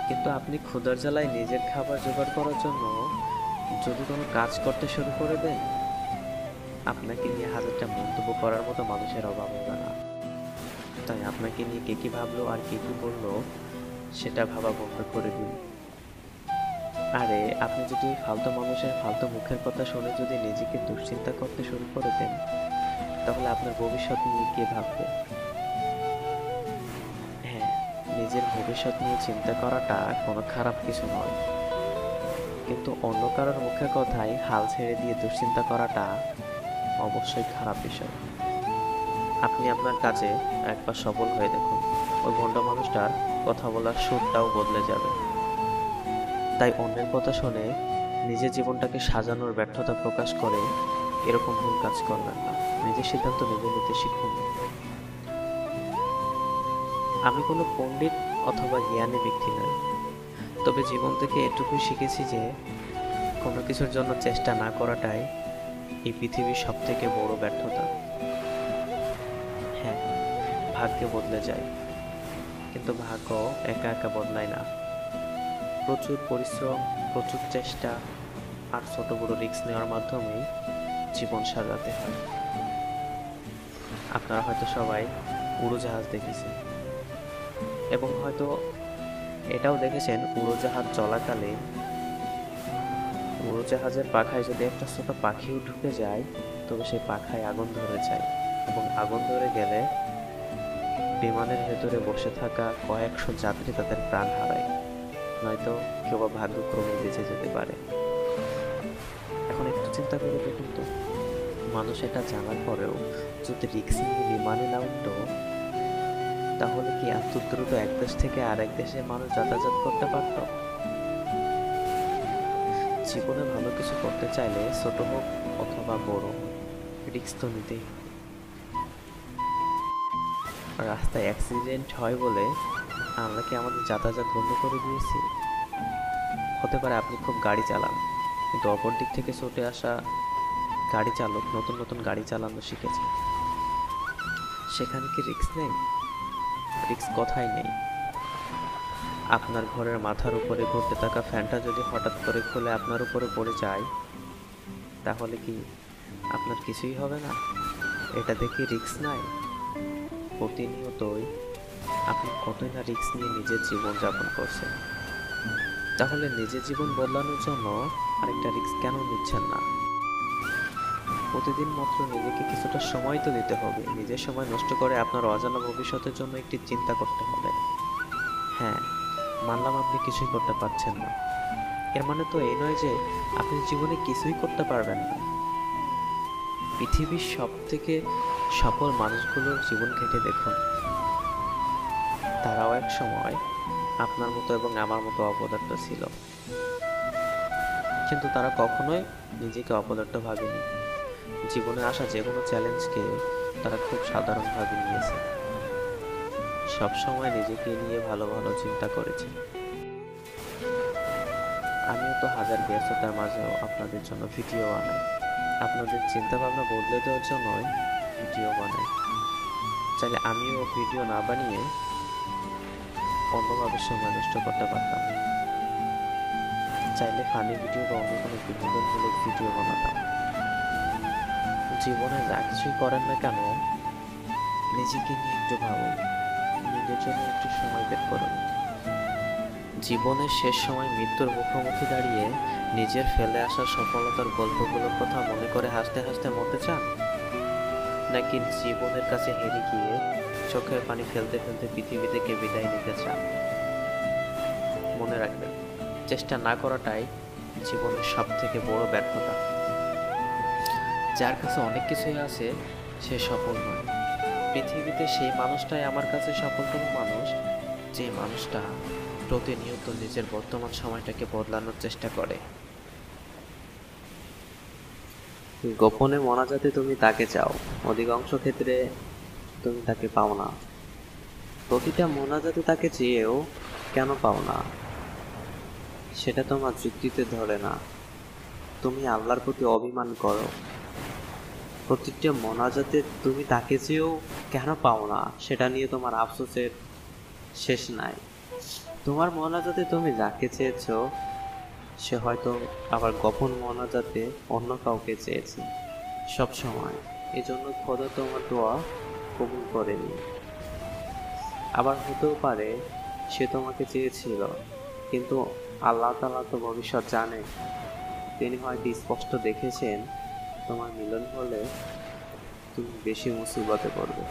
কিন্তু আপনি ক্ষুধার জ্বালায় নিজের খাবার জোগাড় করার জন্য যদি কোনো কাজ করতে শুরু করে দেন, আপনাকে নিয়ে হাজারটা মন্তব্য করার মতো মানুষের অভাব হবে না। তাই আপনাকে নিয়ে কে কি ভাবলো আর কে কি বললো সেটা ভাবা বন্ধ করে দিন। আরে আপনি যদি ওই ফালতু মানুষের ফালতু মুখের কথা শুনে যদি নিজেকে দুশ্চিন্তা করতে শুরু করে দেন, তাহলে আপনার ভবিষ্যৎ নিয়ে কে ভাববে? হ্যাঁ, নিজের ভবিষ্যৎ নিয়ে চিন্তা করাটা কোনো খারাপ কিছু নয়, কিন্তু অন্য কারোর মুখের কথায় হাল ছেড়ে দিয়ে দুশ্চিন্তা করাটা অবশ্যই খারাপ বিষয়। আপনি আপনার কাজে একবার সফল হয়ে দেখুন, ওই ভণ্ড মানুষটার কথা বলার সুরটাও বদলে যাবে। তাই অন্যের কথা শুনে নিজের জীবনটাকে সাজানোর ব্যর্থতা প্রকাশ করে এরকম ভুল কাজ করবেন না। নিজের সিদ্ধান্ত নিজে নিতে শিখুন। আমি কোনো পণ্ডিত অথবা জ্ঞানী ব্যক্তি নই, তবে জীবন থেকে এটুকুই শিখেছি যে কোনো কিছুর জন্য চেষ্টা না করাটাই এই পৃথিবীর সব থেকে বড় ব্যর্থতা। হ্যাঁ, ভাগ্য বদলে যায়, কিন্তু ভাগ্য একা একা বদলায় না। প্রচুর পরিশ্রম, প্রচুর চেষ্টা আর ছোট বড় রিস্ক নেওয়ার মাধ্যমেই জীবন সাজাতে হয়। আপনারা হয়তো সবাই উড়োজাহাজ দেখেছেন, এবং হয়তো এটাও দেখেছেন উড়োজাহাজ চলাকালে উড়োজাহাজের পাখায় যদি একটা ছোট পাখিও ঢুকে যায়, তবে সেই পাখায় আগুন ধরে যায়, এবং আগুন ধরে গেলে বিমানের ভেতরে বসে থাকা কয়েকশো যাত্রী তাদের প্রাণ হারায়, নয়তো কেউ বা ভাগ্যক্রমে বেঁচে যেতে পারে। এখন একটু চিন্তা করে দেখুন তো, মানুষ এটা জানার পরেও যদি রিস্ক নিয়ে বিমানে না উঠতো, তাহলে কি এত দ্রুত এক দেশ থেকে আরেক দেশে মানুষ যাতায়াত করতে পারত? জীবনে ভালো কিছু করতে চাইলে ছোট হোক অথবা বড় হোক, রিস্ক তো নিতেই হবে। রাস্তায় অ্যাক্সিডেন্ট হয় বলে আমরা কি আমাদের যাতায়াত বন্ধ করে দিয়েছি? হতে পারে আপনি খুব গাড়ি চালান, কিন্তু অপর দিক থেকে ছুটে আসা গাড়ি চালক নতুন নতুন গাড়ি চালানো শিখেছে, সেখানে কি রিস্ক নেই? রিস্ক কথাই নেই। আপনার ঘরের মাথার উপরে ঘুরতে থাকা ফ্যানটা যদি হঠাৎ করে খুলে আপনার উপরে পড়ে যায়, তাহলে কি আপনার কিছুই হবে না? এটা দেখে রিস্ক নাই? প্রতিনিয়তই আপনি কতই না রিস্ক নিয়ে নিজের জীবন যাপন করছেন, তাহলে নিজের জীবন বদলানোর জন্য আরেকটা রিস্ক কেন নিচ্ছেন না? প্রতিদিন মাত্র নিজেকে কিছুটা সময় তো দিতে হবে। নিজের সময় নষ্ট করে আপনার অজানা ভবিষ্যতের জন্য একটি চিন্তা করতে হবে। হ্যাঁ, মানলাম আপনি কিছুই করতে পারছেন না, এর মানে তো এই নয় যে আপনি জীবনে কিছুই করতে পারবেন না। পৃথিবীর সব থেকে সফল মানুষগুলোর জীবন ঘেঁটে দেখুন, তারাও এক সময় আপনার মতো এবং আমার মতো অপদার্থ ছিল, কিন্তু তারা কখনোই নিজেকে অপদার্থ ভাবেনি। জীবনে আসা যে কোনো চ্যালেঞ্জকে তারা খুব সাধারণভাবে নিয়েছে, সবসময় নিজেকে নিয়ে ভালো ভালো চিন্তা করেছে। আমিও তো হাজার ব্যস্ততার মাঝেও আপনাদের জন্য ভিডিও বানাই, আপনাদের চিন্তা ভাবনা বদলে দেওয়ার জন্যই ভিডিও বানাই। চাইলে আমিও ভিডিও না বানিয়ে অন্যভাবে সময় নষ্ট করতে পারতাম, চাইলে ফানি ভিডিও বা অন্য কোনো বিনোদনমূলক ভিডিও বানাতাম। জীবনে যা কিছুই করেন না কেন, নিজেকে নিয়ে একটু ভাবুন, নিজের জন্য একটু সময় বের করুন। জীবনের শেষ সময় মৃত্যুর মুখোমুখি দাঁড়িয়ে নিজের ফেলে আসা সফলতার গল্পগুলোর কথা মনে করে হাসতে হাসতে মরতে চান, নাকি জীবনের কাছে হেরে গিয়ে চোখের পানি ফেলতে ফেলতে পৃথিবী থেকে বিদায় নিতে চান? মনে রাখবেন, চেষ্টা না করাটাই জীবনের সব থেকে বড় ব্যর্থতা। যার কাছে অনেক কিছুই আছে সে সফল নয়। পৃথিবীতে সেই মানুষটাই আমার কাছে সফলতম মানুষ, যে মানুষটা প্রতিনিয়ত নিজের বর্তমান সময়টাকে বদলানোর চেষ্টা করে। গোপনে মনা যাতে তুমি তাকে চাও, অধিকাংশ ক্ষেত্রে তুমি তাকে পাও না? প্রতিটা মোনাজাতে তাকে চেয়েও কেন পাও না? সেটা তোমার যুক্তিতে ধরে না। তুমি আল্লাহর প্রতি অভিমান করো। প্রতিটা মোনাজাতে তুমি তাকে চেয়েও কেন পাও না সেটা নিয়ে তোমার আফসোসের শেষ নাই। তোমার মোনাজাতে তুমি যাকে চেয়েছ সে হয়তো আবার গোপন মোনাজাতে অন্য কাউকে চেয়েছে সব সময়। এজন্য খোদা তোমার দোয়া কবুল করেনি। আবার হতেও পারে সে তোমাকে চেয়েছিল, কিন্তু আল্লাহ তাআলা তো ভবিষ্যৎ জানে। তিনি হয়তো স্পষ্ট দেখেছেন তোমার মিলন হলে তুমি বেশি মুসিবতে পড়বে।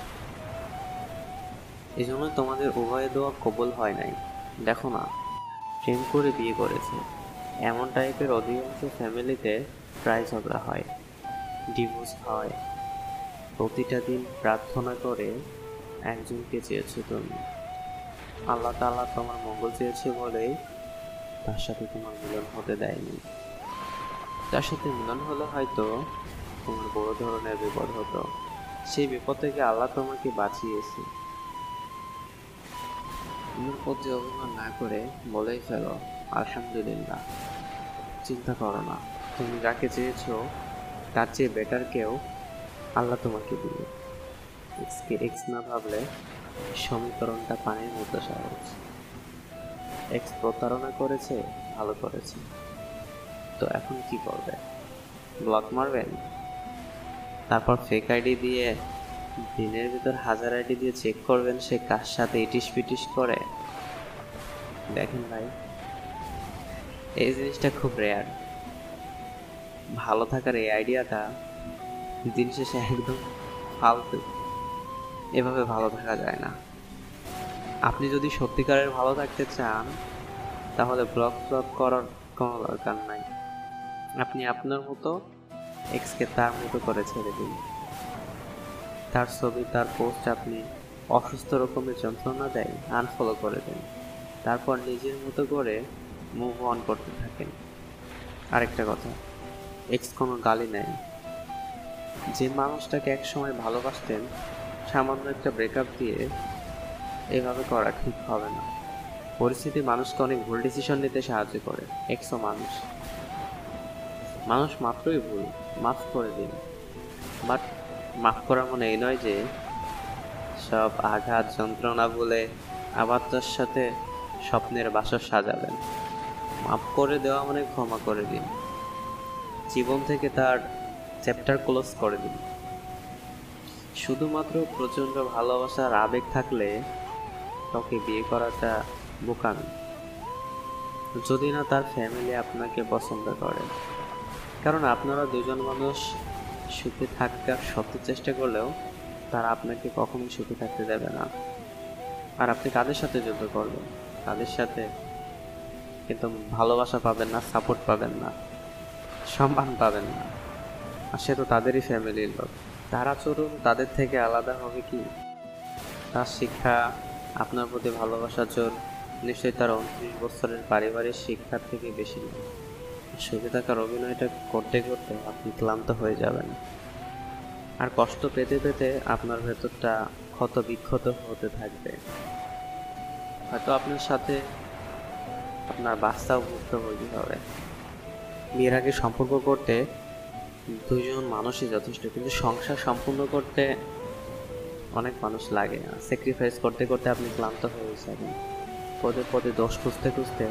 এই জন্য তোমাদের উভয় দোয়া কবুল হয় নাই। দেখো না, প্রেম করে বিয়ে করেছে এমন টাইপের অধিকাংশ ফ্যামিলিতে প্রায় ঝগড়া হয়, ডিভোর্স হয়। প্রতিটা দিন প্রার্থনা করে একজনকে চেয়েছো তুমি। আল্লাহ তাআলা তোমার মঙ্গল চেয়েছে বলেই তার সাথে তোমার মিলন হতে দেয়নি। তার সাথে মিলন হলে হয়তো তোমার বড় ধরনের বিপদ হতো। সেই বিপদ থেকে আল্লাহ তোমাকে বাঁচিয়েছে। তোমার প্রতি অভিমান না করে বলেই ফেলো আলহামদুলিল্লাহ। চিন্তা করো না, তুমি যাকে চেয়েছো তার চেয়ে বেটার কেউ আল্লাহ তোমাকে দিবে। এক্সকে এক্স না ভাবলে সমীকরণটা পানির মতো সহজ। এক্স প্রতারণা করেছে, ভালো করেছে, তো এখন কি করবে? ব্লক মারবেন? তারপর ফেক আইডি দিয়ে দিনের ভিতর 1000 আইডি দিয়ে চেক করবেন সে কার সাথে ইটিস পিটিস করে? দেখেন ভাই, এই জিনিসটা খুব রেয়ার। ভালো থাকার এই আইডিয়াটা দিন শেষে একদম ফালতু। এভাবে ভালো থাকা যায় না। আপনি যদি সত্যিকারের ভালো থাকতে চান তাহলে ব্লক করার কোনো দরকার নাই। আপনি আপনার মতো এক্সকে তার মতো করে ছেড়ে দিন। তার ছবি, তার পোস্ট আপনি অসুস্থ রকমের যন্ত্রণা দেয় আনফলো করে দেন। তারপর নিজের মতো করে মুভ অন করতে থাকেন। আরেকটা কথা, এক্স কোনো গালি নেয়। যে মানুষটাকে একসময় ভালোবাসতেন সামান্য একটা ব্রেকআপ দিয়ে এভাবে করা ঠিক হবে না। পরিস্থিতি মানুষকে অনেক ভুল ডিসিশন নিতে সাহায্য করে। এক্সও মানুষ, মানুষ মাত্রই ভুল, মাফ করে দিন। বাট মাফ করা মানে এই নয় যে সব আঘাত যন্ত্রণা বলে আবার তার সাথে স্বপ্নের বাসর সাজাবেন। মাফ করে দেওয়া মানে ক্ষমা করে দিন, জীবন থেকে তার চ্যাপ্টার ক্লোজ করে দিন। শুধুমাত্র প্রচণ্ড ভালোবাসার আবেগ থাকলে কাউকে বিয়ে করাটা বোকামি, যদি না তার ফ্যামিলি আপনাকে পছন্দ করে। কারণ আপনারা দুজন মানুষ সুখে থাকার শত চেষ্টা করলেও তারা আপনাকে কখনোই সুখে থাকতে দেবে না। আর আপনি কাদের সাথে যুদ্ধ করবেন? তাদের সাথে, কিন্তু ভালোবাসা পাবেন না, সাপোর্ট পাবেন না, সম্মান পাবেন না। আর সে তো তাদেরই ফ্যামিলির লোক। তার আচরণ তাদের থেকে আলাদা হবে কি? তার শিক্ষা, আপনার প্রতি ভালোবাসার জোর নিশ্চয়ই তার 29 বছরের পারিবারিক শিক্ষার থেকে বেশি নয়। সুখে থাকার অভিনয়টা করতে করতে আপনি ক্লান্ত হয়ে যাবেন। আর কষ্ট পেতে পেতে আপনার ভেতরটা ক্ষত বিক্ষত হতে থাকবে। হয়তো আপনার সাথে আপনার বাচ্চাও ভুক্তভোগী হবে। বিয়ের আগে সম্পর্ক করতে দুজন মানুষই যথেষ্ট, কিন্তু সংসার সম্পূর্ণ করতে অনেক মানুষ লাগে। স্যাক্রিফাইস করতে করতে আপনি ক্লান্ত হয়ে যাবেন। পদে পদে দোষ খুঁজতে খুঁজতে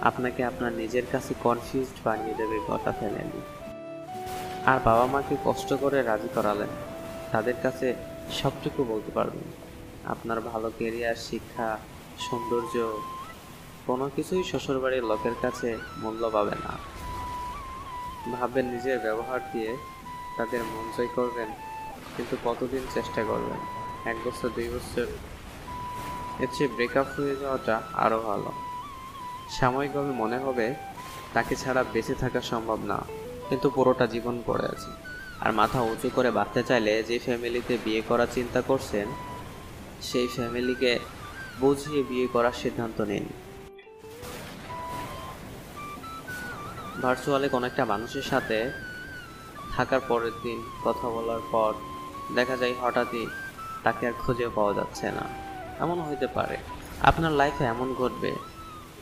আপনাকে আপনার নিজের কাছে কনফিউজড বানিয়ে দেবে গোটা ফ্যামিলি। আর বাবা মাকে কষ্ট করে রাজি করালেন, তাদের কাছে সবটুকু বলতে পারবেন। আপনার ভালো কেরিয়ার, শিক্ষা, সৌন্দর্য কোনো কিছুই শ্বশুরবাড়ির লোকের কাছে মূল্য পাবে না। ভাববেন নিজের ব্যবহার দিয়ে তাদের মন জয় করবেন, কিন্তু কতদিন চেষ্টা করবেন? 1 বছর, 2 বছর? এর চেয়ে ব্রেকআপ হয়ে যাওয়াটা আরও ভালো। সাময়িকভাবে মনে হবে তাকে ছাড়া বেঁচে থাকা সম্ভব না, কিন্তু পুরোটা জীবন পড়ে আছে। আর মাথা উঁচু করে বাঁচতে চাইলে যে ফ্যামিলিতে বিয়ে করার চিন্তা করছেন সেই ফ্যামিলিকে বুঝিয়ে বিয়ে করার সিদ্ধান্ত নিন। ভার্চুয়ালি কোনো একটা মানুষের সাথে থাকার পরের দিন কথা বলার পর দেখা যায় হঠাৎই তাকে আর খুঁজে পাওয়া যাচ্ছে না। এমন হইতে পারে আপনার লাইফে এমন ঘটবে,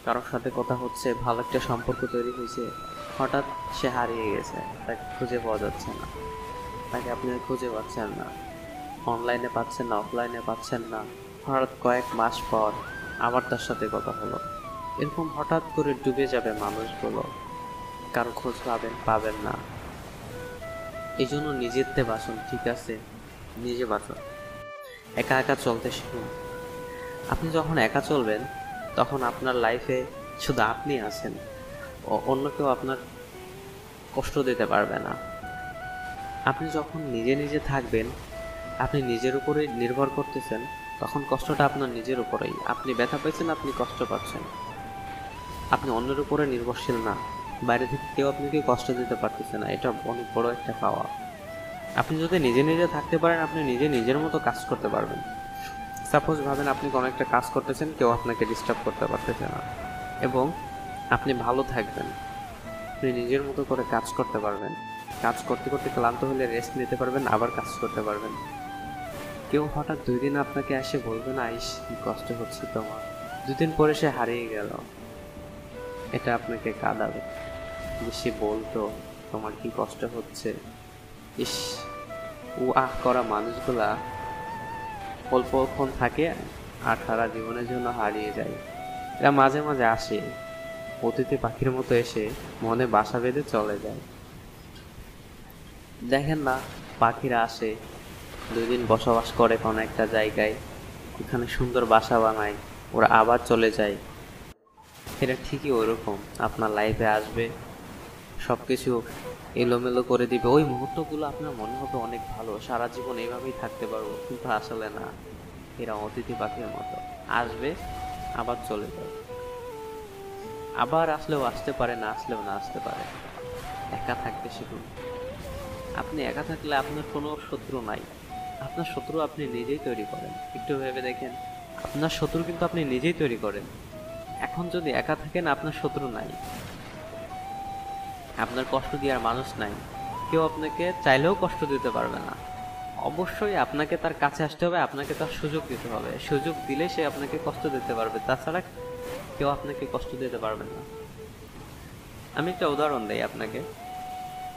কারোর সাথে কথা হচ্ছে, ভালো একটা সম্পর্ক তৈরি হয়েছে, হঠাৎ সে হারিয়ে গেছে, তাকে খুঁজে পাওয়া যাচ্ছে না, তাকে আপনি খুঁজে পাচ্ছেন না, অনলাইনে পাচ্ছেন না, অফলাইনে পাচ্ছেন না। হঠাৎ কয়েক মাস পর আবার তার সাথে কথা হলো। এরকম হঠাৎ করে ডুবে যাবে মানুষগুলো, কারো খোঁজ পাবেন না। এই জন্য নিজেরতে বাঁচুন, ঠিক আছে? নিজে বাঁচুন, একা একা চলতে শিখুন। আপনি যখন একা চলবেন তখন আপনার লাইফে শুধু আপনি আছেন, অন্য কেউ আপনার কষ্ট দিতে পারবে না। আপনি যখন নিজে নিজে থাকবেন, আপনি নিজের উপরে নির্ভর করতেছেন, তখন কষ্টটা আপনার নিজের উপরেই। আপনি ব্যথা পাইছেন, আপনি কষ্ট পাচ্ছেন, আপনি অন্যের উপরে নির্ভরশীল না। বাইরে থেকে কেউ আপনাকে কষ্ট দিতে পারতেছে না, এটা অনেক বড় একটা পাওয়া। আপনি যদি নিজে নিজে থাকতে পারেন, আপনি নিজের মতো কাজ করতে পারবেন। সাপোজ ভাবেন আপনি কোনো একটা কাজ করতেছেন, কেউ আপনাকে ডিস্টার্ব করতে পারতেছে না, এবং আপনি ভালো থাকবেন, আপনি নিজের মতো করে কাজ করতে পারবেন। কাজ করতে করতে ক্লান্ত হলে রেস্ট নিতে পারবেন, আবার কাজ করতে পারবেন। কেউ হঠাৎ 2 দিন আপনাকে এসে বলবে না, ইস কি কষ্ট হচ্ছে তোমার, 2 দিন পরে সে হারিয়ে গেল, এটা আপনাকে কাঁদাবে। যে সে বলতো তোমার কি কষ্ট হচ্ছে, ইস ও আহ করা মানুষগুলা অল্পক্ষণ থাকে আর সারা জীবনের জন্য হারিয়ে যায়। এরা মাঝে মাঝে আসে, অতিথি পাখির মতো এসে মনে বাসা বেঁধে চলে যায়। দেখেন না, পাখিরা আসে, 2 দিন বসবাস করে কোনো একটা জায়গায়, এখানে সুন্দর বাসা বানায়, ওরা আবার চলে যায়। এটা ঠিকই ওইরকম আপনার লাইফে আসবে, সব কিছু এলোমেলো করে দিবে। ওই মুহূর্তগুলো আপনার মনে হবে অনেক ভালো, সারা জীবন এইভাবেই থাকতে পারবো, কিন্তু আসলে না। এরা অতিথি পাখির মতো আসবে, আবার চলে যাবে, আবার আসলেও আসতে পারে, না আসলেও না আসতে পারে। একা থাকতে শিখুন। আপনি একা থাকলে আপনার কোনো শত্রু নাই, আপনার শত্রু আপনি নিজেই তৈরি করেন। একটু ভেবে দেখেন, আপনার শত্রু কিন্তু আপনি নিজেই তৈরি করেন। এখন যদি একা থাকেন, আপনার শত্রু নাই, আপনার কষ্ট দেওয়ার মানুষ নাই, কেউ আপনাকে চাইলেও কষ্ট দিতে পারবে না। অবশ্যই আপনাকে তার কাছে আসতে হবে, আপনাকে তার সুযোগ দিতে হবে, সুযোগ দিলে সে আপনাকে কষ্ট দিতে পারবে, তাছাড়া কেউ আপনাকে কষ্ট দিতে পারবে না। আমি একটা উদাহরণ দেই আপনাকে।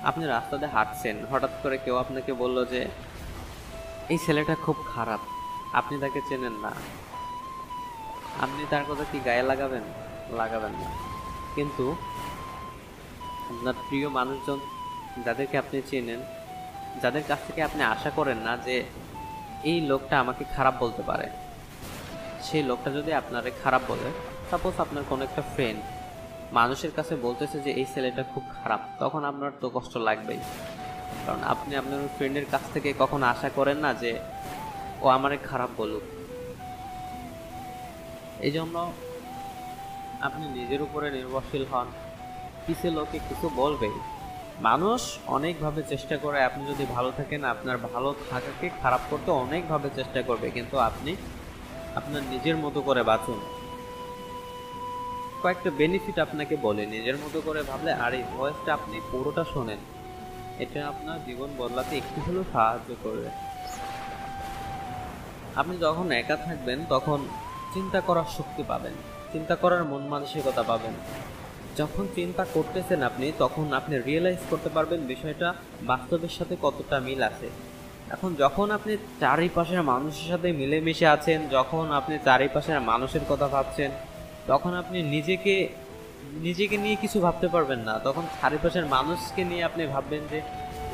আপনি রাস্তাতে হাঁটছেন, হঠাৎ করে কেউ আপনাকে বলল যে এই ছেলেটা খুব খারাপ, আপনি তাকে চেনেন না, আপনি তার কথা কি গায়ে লাগাবেন? লাগাবেন না। কিন্তু আপনার প্রিয় মানুষজন, যাদেরকে আপনি চেনেন, যাদের কাছ থেকে আপনি আশা করেন না যে এই লোকটা আমাকে খারাপ বলতে পারে, সেই লোকটা যদি আপনারে খারাপ বলে, সাপোজ আপনার কোনো একটা ফ্রেন্ড মানুষের কাছে বলতেছে যে এই ছেলেটা খুব খারাপ, তখন আপনার তো কষ্ট লাগবেই। কারণ আপনি আপনার ফ্রেন্ডের কাছ থেকে কখনো আশা করেন না যে ও আমারে খারাপ বলুক। এই জন্য আপনি নিজের উপরে নির্ভরশীল হন। পিছে লোকে কিছু বলবে, মানুষ অনেকভাবে চেষ্টা করে, আপনি যদি ভালো থাকেন আপনার ভালো থাকাকে খারাপ করতে অনেকভাবে চেষ্টা করবে, কিন্তু আপনি আপনার নিজের মতো করে বাঁচুন। কয়েকটা বেনিফিট আপনাকে বলে, নিজের মতো করে ভাবলে, আর এই ভয়েসটা আপনি পুরোটা শোনেন, এটা আপনার জীবন বদলাতে একটু হলেও সাহায্য করবে। আপনি যখন একা থাকবেন তখন চিন্তা করার শক্তি পাবেন, চিন্তা করার মন মানসিকতা পাবেন। যখন চিন্তা করতেছেন আপনি, তখন আপনি রিয়েলাইজ করতে পারবেন বিষয়টা বাস্তবের সাথে কতটা মিল আছে। এখন যখন আপনি চারিপাশের মানুষের সাথে মিলেমিশে আছেন, যখন আপনি চারিপাশের মানুষের কথা ভাবছেন, তখন আপনি নিজেকে নিয়ে কিছু ভাবতে পারবেন না। তখন চারিপাশের মানুষকে নিয়ে আপনি ভাববেন যে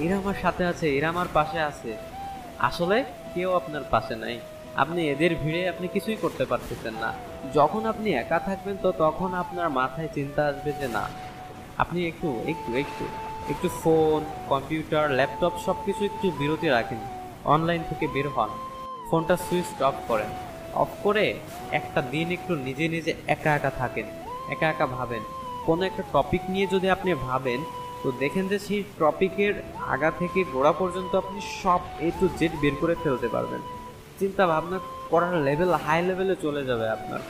এরা আমার সাথে আছে, এরা আমার পাশে আছে। আসলে কেউ আপনার পাশে নাই, আপনি এদের ভিড়ে আপনি কিছুই করতে পারতেছেন না। যখন আপনি একা থাকবেন তো তখন আপনার মাথায় চিন্তা আসবে যে না, আপনি একটু একটু একটু একটু ফোন, কম্পিউটার, ল্যাপটপ সবকিছু একটু বিরতি রাখেন, অনলাইন থেকে বের হন, ফোনটা সুইচ অফ করেন, অফ করে একটা দিন একটু নিজে নিজে একা একা থাকেন, একা একা ভাবেন। কোনো একটা টপিক নিয়ে যদি আপনি ভাবেন, তো দেখেন যে সেই টপিকের আগা থেকে গোড়া পর্যন্ত আপনি সব A to Z বের করে ফেলতে পারবেন। চিন্তা ভাবনা করার লেভেল হাই লেভেলে চলে যাবে আপনার।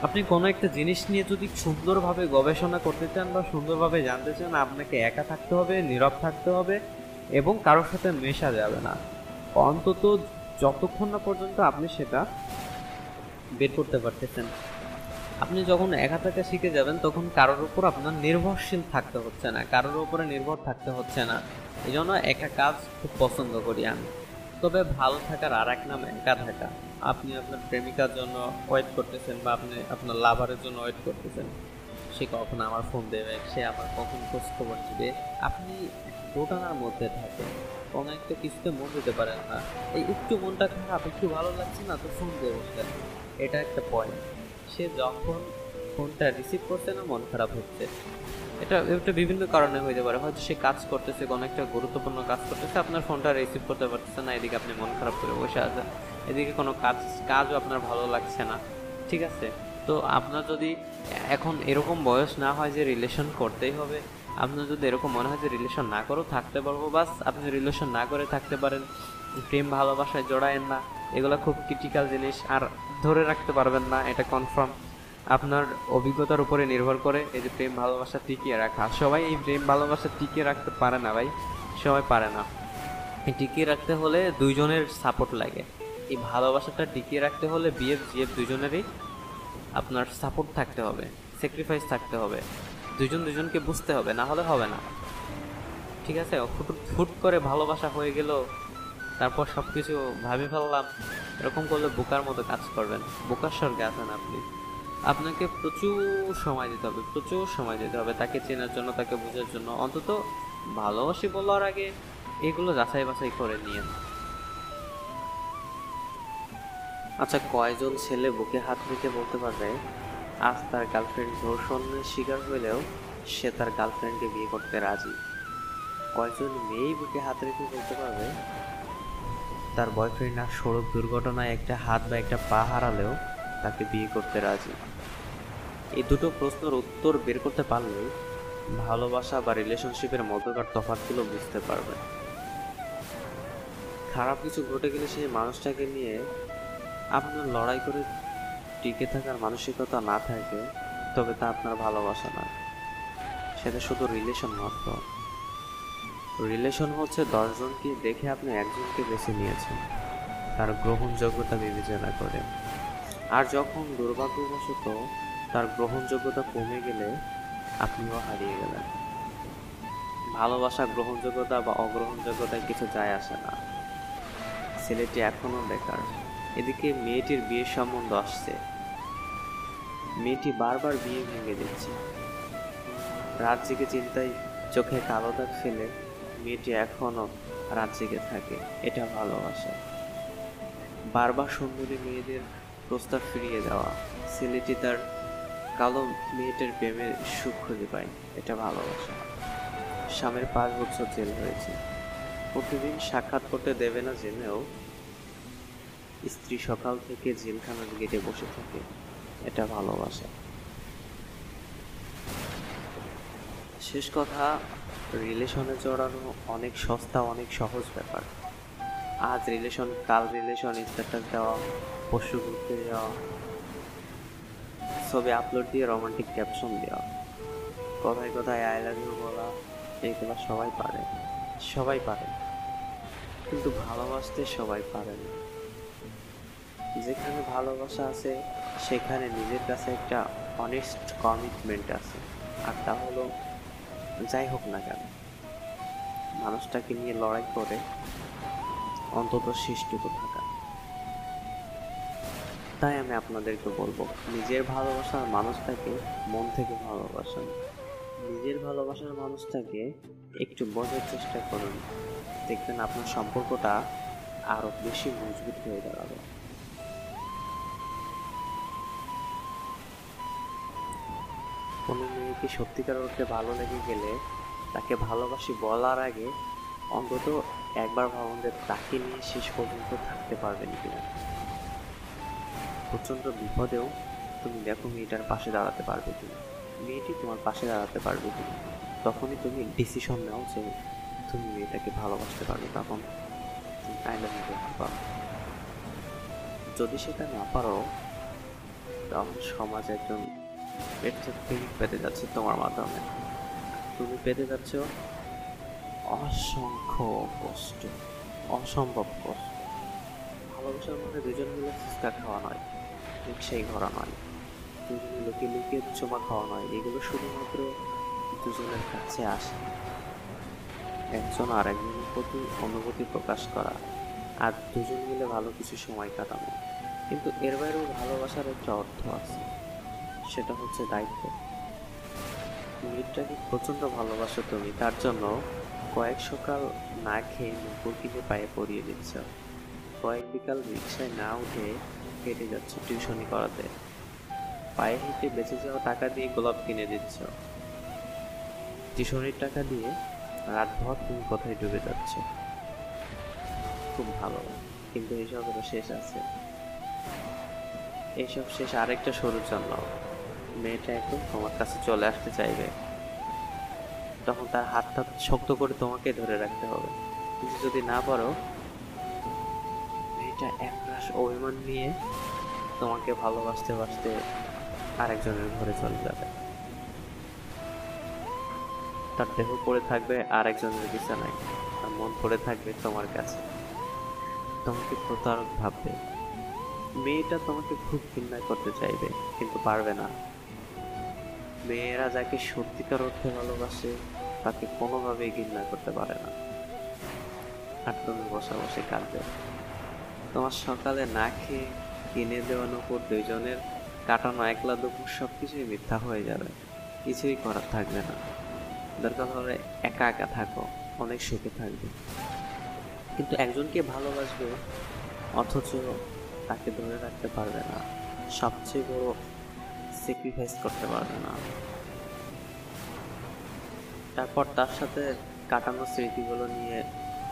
আপনি কোনো একটা জিনিস নিয়ে যদি সুন্দরভাবে গবেষণা করতে চান বা সুন্দরভাবে জানতে চান, আপনাকে একা থাকতে হবে, নীরব থাকতে হবে এবং কারোর সাথে মেশা যাবে না। অন্তত যতক্ষণ না পর্যন্ত আপনি সেটা বের করতে পারতেছেন। আপনি যখন একা থাকা শিখে যাবেন তখন কারোর উপর আপনার নির্ভরশীল থাকতে হচ্ছে না, কারোর উপরে নির্ভর থাকতে হচ্ছে না। এই জন্য একা কাজ খুব পছন্দ করি আমি। তবে ভালো থাকার আর এক নাম একা থাকা। আপনি আপনার প্রেমিকার জন্য ওয়েট করতেছেন বা আপনি আপনার লাভারের জন্য ওয়েট করতেছেন, সে কখন আমার ফোন দেবে, সে আমার কখন খোঁজ খবর দিবে। আপনি দোটানার মধ্যে থাকেন, কোনো একটা কিছুতে মন দিতে পারেন না। এই একটু মনটা খারাপ, একটু ভালো লাগছে না, তো ফোন দিয়ে বসলেন, এটা একটা পয়েন্ট। সে যখন ফোনটা রিসিভ করছে না, মন খারাপ হচ্ছে। এটা বিভিন্ন কারণে হইতে পারে। হয়তো সে কাজ করতেছে, কোনো একটা গুরুত্বপূর্ণ কাজ করতেছে, আপনার ফোনটা রিসিভ করতে পারতেছে না, এদিকে আপনি মন খারাপ করে বসে আছেন, এদিকে কোনো কাজও আপনার ভালো লাগছে না। ঠিক আছে, তো আপনার যদি এখন এরকম বয়স না হয় যে রিলেশন করতেই হবে, আপনার যদি এরকম মনে হয় যে রিলেশন না করেও থাকতে পারবো, বাস আপনি রিলেশন না করে থাকতে পারেন। প্রেম ভালোবাসায় জড়ায়েন না, এগুলো খুব ক্রিটিক্যাল জিনিস, আর ধরে রাখতে পারবেন না, এটা কনফার্ম। আপনার অভিজ্ঞতার উপরে নির্ভর করে এই যে প্রেম ভালোবাসা টিকিয়ে রাখা। সবাই এই প্রেম ভালোবাসা টিকিয়ে রাখতে পারে না ভাই, সবাই পারে না। এই টিকিয়ে রাখতে হলে দুইজনের সাপোর্ট লাগে। এই ভালোবাসাটা টিকিয়ে রাখতে হলে বিএফ জিএফ দুইজনেরই আপনার সাপোর্ট থাকতে হবে, স্যাক্রিফাইস থাকতে হবে, দুইজন দুজনকে বুঝতে হবে, না হলে হবে না। ঠিক আছে, ফুট করে ভালোবাসা হয়ে গেল, তারপর সব কিছু ভাবি ফেললাম, এরকম করলে বোকার মতো কাজ করবেন, বোকার স্বর্গে আছেন আপনি। আপনাকে প্রচুর সময় দিতে হবে, প্রচুর সময় দিতে হবে তাকে চেনার জন্য, তাকে বোঝার জন্য। অন্তত ভালোবাসি বলার আগে এগুলো যাচাই বাছাই করে নিয়ে। আচ্ছা, কয়জন ছেলে বুকে হাত রেখে বলতে পারবে আজ তার গার্লফ্রেন্ড ধর্ষণের শিকার হলেও সে তার গার্লফ্রেন্ডকে বিয়ে করতে রাজি? কয়জন মেয়েই বুকে হাত রেখে বলতে পারবে তার বয়ফ্রেন্ড আর সড়ক দুর্ঘটনায় একটা হাত বা একটা পা হারালেও তাকে বিয়ে করতে রাজি? এই দুটো প্রশ্নের উত্তর বের করতে পারলে ভালোবাসা বা রিলেশনশিপের মধ্যকার তফাৎগুলো বুঝতে পারবে। খারাপ কিছু ঘটে গেলে সেই মানুষটাকে নিয়ে আপনার লড়াই করে টিকে থাকার মানসিকতা না থাকে, তবে তা আপনার ভালোবাসা না, সেটা শুধু রিলেশন মাত্র। রিলেশন হচ্ছে 10 জনকে দেখে আপনি একজনকে বেছে নিয়েছেন তার গ্রহণযোগ্যতা বিবেচনা করে। আর যখন দুর্ভাগ্যবশত তার গ্রহণযোগ্যতা কমে গেলে আপনিও হারিয়ে গেলেন। ভালোবাসা গ্রহণযোগ্যতা বা অগ্রহণযোগ্যতায় কিছু যায় আসে না। ছেলেটি এখনো বেকার, এদিকে মেয়েটির বিয়ের সম্বন্ধ আসছে, মেয়েটি বারবার বিয়ে ভেঙে দিচ্ছে। রাত জেগে চিন্তায় চোখে কালো দাগ ফেলে মেয়েটি এখনো রাত জেগে থাকে, এটা ভালোবাসা। বারবার সুন্দরী মেয়েদের প্রস্তাব ফিরিয়ে দেওয়া, ছেলেটি তার কালো মেয়েটার প্রেমের সুখ খুঁজে পায়, এটা ভালোবাসা। স্বামীর 5 বছর জেল হয়েছে, প্রতিদিন সাক্ষাৎ করতে দেবে না জেনেও স্ত্রী সকাল থেকে জেলখানার গেটে বসে থাকে, এটা ভালোবাসা। শেষ কথা, রিলেশনে জড়ানো অনেক সস্তা, অনেক সহজ ব্যাপার। আজ রিলেশন, কাল রিলেশন, স্ট্যাটাস দেওয়া, পরশু ঘুরতে যাওয়া, ছবি আপলোড দিয়ে রোমান্টিক ক্যাপশন দেওয়া, কথায় কথায় আই লাভ ইউ বলা, এইগুলো সবাই পারে, সবাই পারে, কিন্তু ভালোবাসতে সবাই পারে না। যেখানে ভালোবাসা আছে সেখানে নিজের কাছে একটা অনেস্ট কমিটমেন্ট আছে, আর তা হলো যাই হোক না কেন মানুষটাকে নিয়ে লড়াই করে অন্তত শেষটুকু থাকা। তাই আমি আপনাদেরকে বলবো, নিজের ভালোবাসার মানুষটাকে মন থেকে ভালোবাসুন, নিজের ভালোবাসার মানুষটাকে একটু বোঝার চেষ্টা করুন, দেখবেন আপনার সম্পর্কটা আরো বেশি মজবুত হয়ে দাঁড়াবে। কোনো মেয়েকে সত্যিকার অর্থে ভালো লেগে গেলে তাকে ভালোবাসি বলার আগে অন্তত একবার ভাবুন যে তাকে নিয়ে শেষ পর্যন্ত থাকতে পারবেন কিনা। প্রচণ্ড বিপদেও তুমি দেখো মেয়েটার পাশে দাঁড়াতে পারবে কিনা, মেয়েটি তোমার পাশে দাঁড়াতে পারবে কিনা। তখনই তুমি ডিসিশন নাও যে তুমি মেয়েটাকে ভালোবাসতে পারবে, তখন তুমি আই লাভ ইউ বলতে পারো। যদি সেটা না পারো, তখন সমাজ একজন প্রেমিক পেতে যাচ্ছে তোমার মাধ্যমে, তুমি পেতে যাচ্ছ অসংখ্য কষ্ট, অসম্ভব কষ্ট। ভালোবাসার মানে দুজন মিলে ফুচকা খাওয়া নয়, রিক্সাই ঘোরা নয়, দুজনে লুকিয়ে লুকিয়ে চুমা খাওয়া নয়। এগুলো শুধুমাত্র দুজনের কাছে আসে, একজন আর একজনের প্রতি অনুভূতি প্রকাশ করা, আর দুজন মিলে ভালো কিছু সময় কাটানো। কিন্তু এর বাইরেও ভালোবাসার একটা অর্থ আছে, সেটা হচ্ছে দায়িত্ব। মেয়েটাকে প্রচন্ড ভালোবাসো তুমি, তার জন্য কয়েক সকাল না খেয়ে নুপুর কিনে পায়ে পরিয়ে দিচ্ছ, কয়েক বিকাল রিক্সায় না উঠে হেঁটে যাচ্ছ টিউশনি করাতে, পায়ে হেঁটে বেঁচে যাওয়া টাকা দিয়ে গোলাপ কিনে দিচ্ছ, টিউশনির টাকা দিয়ে রাতভর তুমি কোথায় ডুবে যাচ্ছ। খুব ভালো, কিন্তু এইসবেরও শেষ আছে। এইসব শেষ আরেকটা সরুর জন্য। মেয়েটা একদম তোমার কাছে চলে আসতে চাইবে, তখন তার হাতটা শক্ত করে তোমাকে ধরে রাখতে হবে। কিন্তু যদি না পারো, মেয়েটা একরাশ অভিমান নিয়ে তোমাকে ভালোবাসতে বাসতে আরেকজনের ঘরে চলে যাবে। তার দেহ পড়ে থাকবে আরেকজনের বিছানায়, আর মন পড়ে থাকবে তোমার কাছে। তোমাকে প্রতারক ভাববে। মেয়েটা তোমাকে খুব ঘৃণা করতে চাইবে, কিন্তু পারবে না। মেয়েরা যাকে সত্যিকার অর্থে ভালোবাসে তাকে কোনোভাবেই ঘৃণা করতে পারে না। আর তুমি বসে বসে কাঁদবে। তোমার সকালে না খেয়ে কিনে দেওয়ানোর পর দুইজনের কাটানো একলা দুপুর সবকিছুই মিথ্যা হয়ে যাবে, কিছুই করার থাকবে না। দরকার হলে একা একা থাকো, অনেক সুখে থাকবে। কিন্তু একজনকে ভালোবাসবে অথচ তাকে ধরে রাখতে পারবে না, সবচেয়ে বড় স্যাক্রিফাইস করতে পারবে না। তারপর তার সাথে কাটানো স্মৃতিগুলো নিয়ে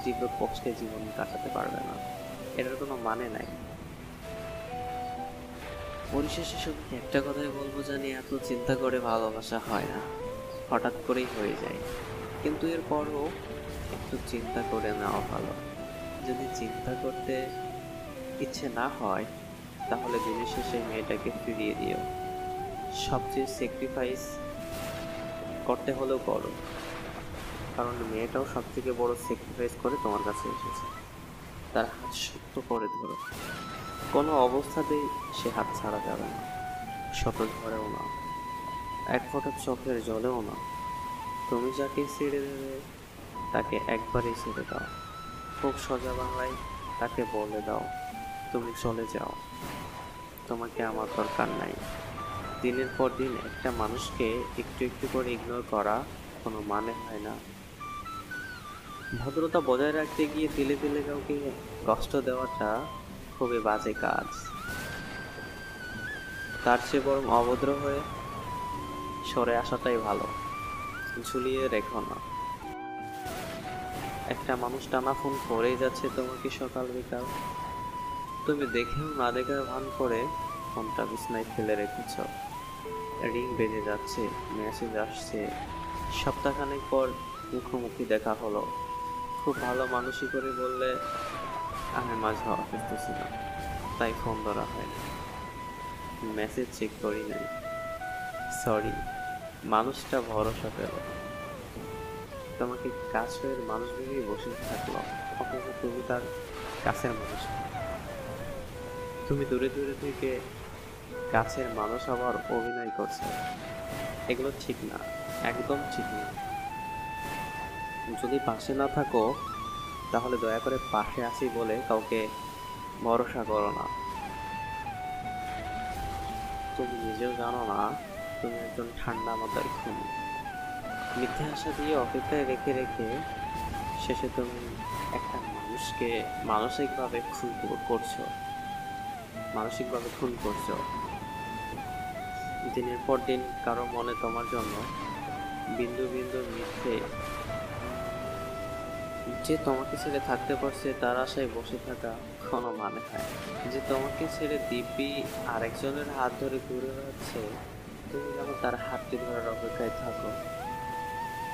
তীব্র কষ্টে জীবন কাটাতে পারবে না। এটার কোনো মানে নাই। পরিশেষে শুধু একটা কথাই বলবো, জানি এত চিন্তা করে ভালোবাসা হয় না, হঠাৎ করেই হয়ে যায়। কিন্তু এরপরও একটু চিন্তা করে নেওয়া ভালো। যদি চিন্তা করতে ইচ্ছে না হয়, তাহলে দিনের শেষে মেয়েটাকে ফিরিয়ে দিও। সবচেয়ে স্যাক্রিফাইস করতে হলেও করো, কারণ মেয়েটাও সব থেকে বড় স্যাক্রিফাইস করে তোমার কাছে এসেছে। তার হাত শক্ত করে ধরো, কোনো অবস্থাতেই সে হাত ছাড়া যাবে না। শত ঝড়েও না, এক ফোঁটা চোখের জলেও না। তুমি যাকে ছেড়ে দেবে তাকে একবারেই ছেড়ে দাও। খুব সোজা বাংলায় তাকে বলে দাও, তুমি চলে যাও, তোমাকে আমার দরকার নাই। দিনের পর দিন একটা মানুষকে একটু একটু করে ইগনোর করা কোনো মানে হয় না। ভদ্রতা বজায় রাখতে গিয়ে তিলে তিলে কাউকে কষ্ট দেওয়াটা খুবই বাজে কাজ। তার চেয়ে বরং অভদ্র হয়ে সরে আসাটাই ভালো। ঝুলিয়ে রেখো না। একটা মানুষ টানা ফোন করেই যাচ্ছে তোমাকে সকাল বিকাল, তুমি দেখেও না দেখার ভান করে ফোনটা বিছনায় ফেলে রেখেছ। রিং বেজে যাচ্ছে, মেসেজ আসছে, সপ্তাহখানেক পর মুখোমুখি দেখা হলো। খুব ভালো মানুষই করে বললে, আমি মাঝে অসুস্থ ছিলাম তাই ফোন ধরা হয় না, মেসেজ চেক করি নাই, সরি। মানুষটা ভরসা পেল, তোমাকে কাছের মানুষ ভেবেই বসে থাকলো, অথচ তুমি তার কাছের মানুষ না। তুমি দূরে দূরে থেকে কাছের মানুষ আবার অভিনয় করছে। এগুলো ঠিক না, একদম ঠিক না। যদি পাশে না থাকো, তাহলে দয়া করে পাশে আছি বলে কাউকে ভরসা করো না। তুমি নিজেও জানো না তুমি একজন ঠান্ডা মাথার খুনি। মিথ্যে আশা দিয়ে অপেক্ষায় রেখে রেখে শেষে তুমি একটা মানুষকে মানসিকভাবে খুন করছো। দিনের পর দিন কারো মনে তোমার জন্য বিন্দু বিন্দু মিথ্যে, যে তোমাকে ছেড়ে থাকতে পারছে তার আশায় বসে থাকা কোনো মানে হয়। যে তোমাকে ছেড়ে দিব্যি আরেকজনের হাত ধরে ঘুরে বেড়াচ্ছে, তুমি যেন তার হাতটি ধরার অপেক্ষায় থাকো।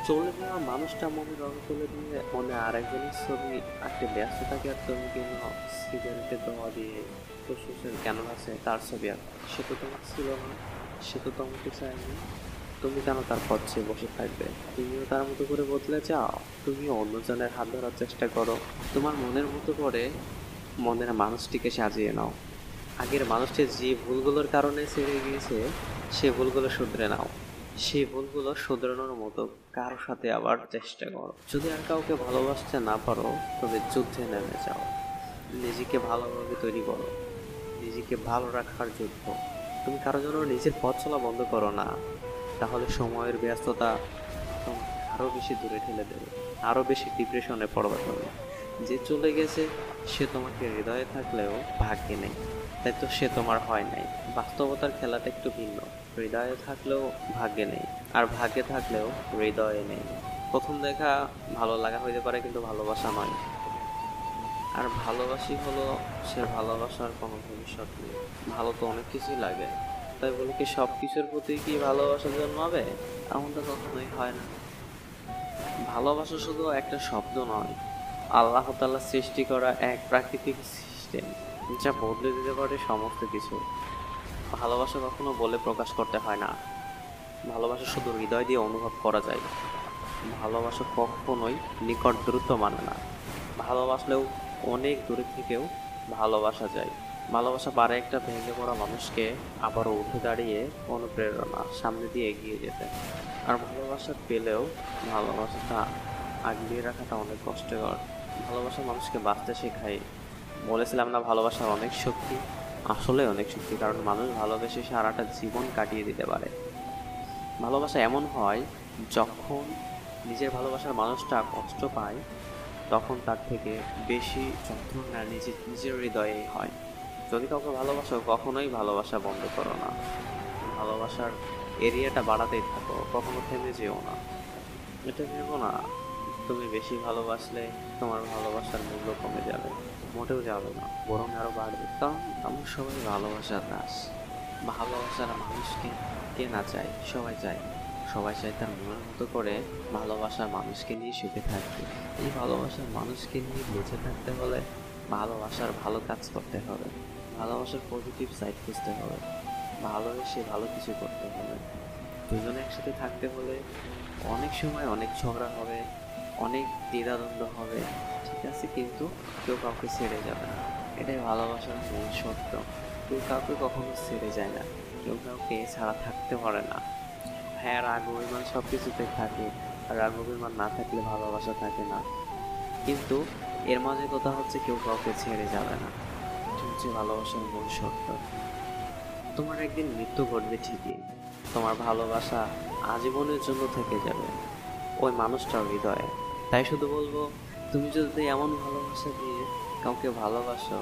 চলে যাওয়া মানুষটা মনে রং তুলে দিয়ে মনে আরেকজনের ছবি আঁকতে ব্যস্ত থাকে, আর তুমি কেন সিগারেটে ধোঁয়া দিয়ে ফুসফুসের ক্যানভাসে তার ছবি আঁকো। সে তো তোমার ছিল না, সে তো তোমাকে চায়নি, তুমি কেন তার পথ চেয়ে বসে থাকবে? তুমিও তার মতো করে বদলে যাও, তুমিও অন্যজনের হাত ধরার চেষ্টা করো। তোমার মনের মতো করে মনের মানুষটিকে সাজিয়ে নাও। আগের মানুষটি যে ভুলগুলোর কারণে ছেড়ে গিয়েছে সে ভুলগুলো শুধরে নাও। সেই ভুলগুলো শুধরানোর মতো কারো সাথে আবার চেষ্টা করো। যদি আর কাউকে ভালোবাসতে না পারো তবে যুদ্ধে নেমে যাও। নিজেকে ভালোভাবে তৈরি করো, নিজেকে ভালো রাখার যুদ্ধ। তুমি কারো জন্য নিজের পথ চলা বন্ধ করো না, তাহলে সময়ের ব্যস্ততা তোমাকে আরো বেশি দূরে ঠেলে দেবে, আরো বেশি ডিপ্রেশনে পড়বে তুমি। যে চলে গেছে সে তোমাকে হৃদয়ে থাকলেও ভাগ্যে নেই, তাই তো সে তোমার হয় নাই। বাস্তবতার খেলাটা একটু ভিন্ন, হৃদয়ে থাকলেও ভাগ্যে নেই, আর ভাগ্যে থাকলেও হৃদয়ে নেই। প্রথম দেখা ভালো লাগা হইতে পারে, কিন্তু ভালোবাসা নয়। আর ভালোবাসি হলো সে ভালোবাসার কোনো ভবিষ্যৎ নেই। ভালো তো অনেক কিছুই লাগে, তাই বলে কি সব কিছুর প্রতি কি ভালোবাসা জন্মাবে? এমনটা কখনোই হয় না। ভালোবাসা শুধু একটা শব্দ নয়, আল্লাহ তাআলা সৃষ্টি করা এক প্রাকৃতিক সিস্টেম যা বদলে দিতে পারে সমস্ত কিছু। ভালোবাসা কখনো বলে প্রকাশ করতে হয় না, ভালোবাসা শুধু হৃদয় দিয়ে অনুভব করা যায়। ভালোবাসা কখনোই নিকট দূরত্ব মানে না, ভালোবাসলেও অনেক দূরে থেকেও ভালোবাসা যায়। ভালোবাসা পারে একটা ভেঙে পড়া মানুষকে আবারও উঠে দাঁড়িয়ে অনুপ্রেরণা সামনে দিয়ে এগিয়ে যেতে। আর ভালোবাসা পেলেও ভালোবাসাটা আগলিয়ে রাখাটা অনেক কষ্টকর। ভালোবাসা মানুষকে বাঁচতে শেখায়। বলেছিলাম না ভালোবাসার অনেক শক্তি? আসলে অনেক শক্তি, কারণ মানুষ ভালোবেসে সারাটা জীবন কাটিয়ে দিতে পারে। ভালোবাসা এমন হয় যখন নিজের ভালোবাসার মানুষটা কষ্ট পায় তখন তার থেকে বেশি যন্ত্রণা নিজের হৃদয়ে হয়। যদি কাউকে ভালোবাসো কখনোই ভালোবাসা বন্ধ করো না, ভালোবাসার এরিয়াটা বাড়াতেই থাকো, কখনো থেমে যেও না। এটা ভেবো না তুমি বেশি ভালোবাসলে তোমার ভালোবাসার মূল্য কমে যাবে, মোটেও যাবে না, বরং আরো বাড়বে। কারণ আমরা সবাই ভালোবাসার দাস। ভালোবাসার মানুষকে কে না চায়? সবাই চায়। সবাই চায় তার মনের মতো করে ভালোবাসার মানুষকে নিয়ে সুখে থাকতে। এই ভালোবাসার মানুষকে নিয়ে বেঁচে থাকতে হলে ভালোবাসার ভালো কাজ করতে হবে, ভালোবাসার পজিটিভ সাইড খুঁজতে হবে, ভালোবেসে ভালো কিছু করতে হবে। দুজনে একসাথে থাকতে হলে অনেক সময় অনেক ঝগড়া হবে, অনেক দ্বিধাদ্বন্দ্ব হবে, ঠিক আছে, কিন্তু কেউ কাউকে ছেড়ে যাবে না। এটাই ভালোবাসার মূল সত্য। কেউ কাউকে কখনো ছেড়ে যায় না, কেউ কাউকে ছাড়া থাকতে পারে না। হ্যাঁ, রাগ অভিমান সব কিছুতে থাকে, আর রাগ অভিমান না থাকলে ভালোবাসা থাকে না। কিন্তু এর মাঝে কথা হচ্ছে কেউ কাউকে ছেড়ে যাবে না, এটা হচ্ছে ভালোবাসার মূল সত্য। তোমার একদিন মৃত্যু ঘটবে ঠিকই, তোমার ভালোবাসা আজীবনের জন্য থেকে যাবে ওই মানুষটার হৃদয়ে। তাই শুধু বলবো, তুমি যদি এমন ভালোবাসা দিয়ে কাউকে ভালোবাসো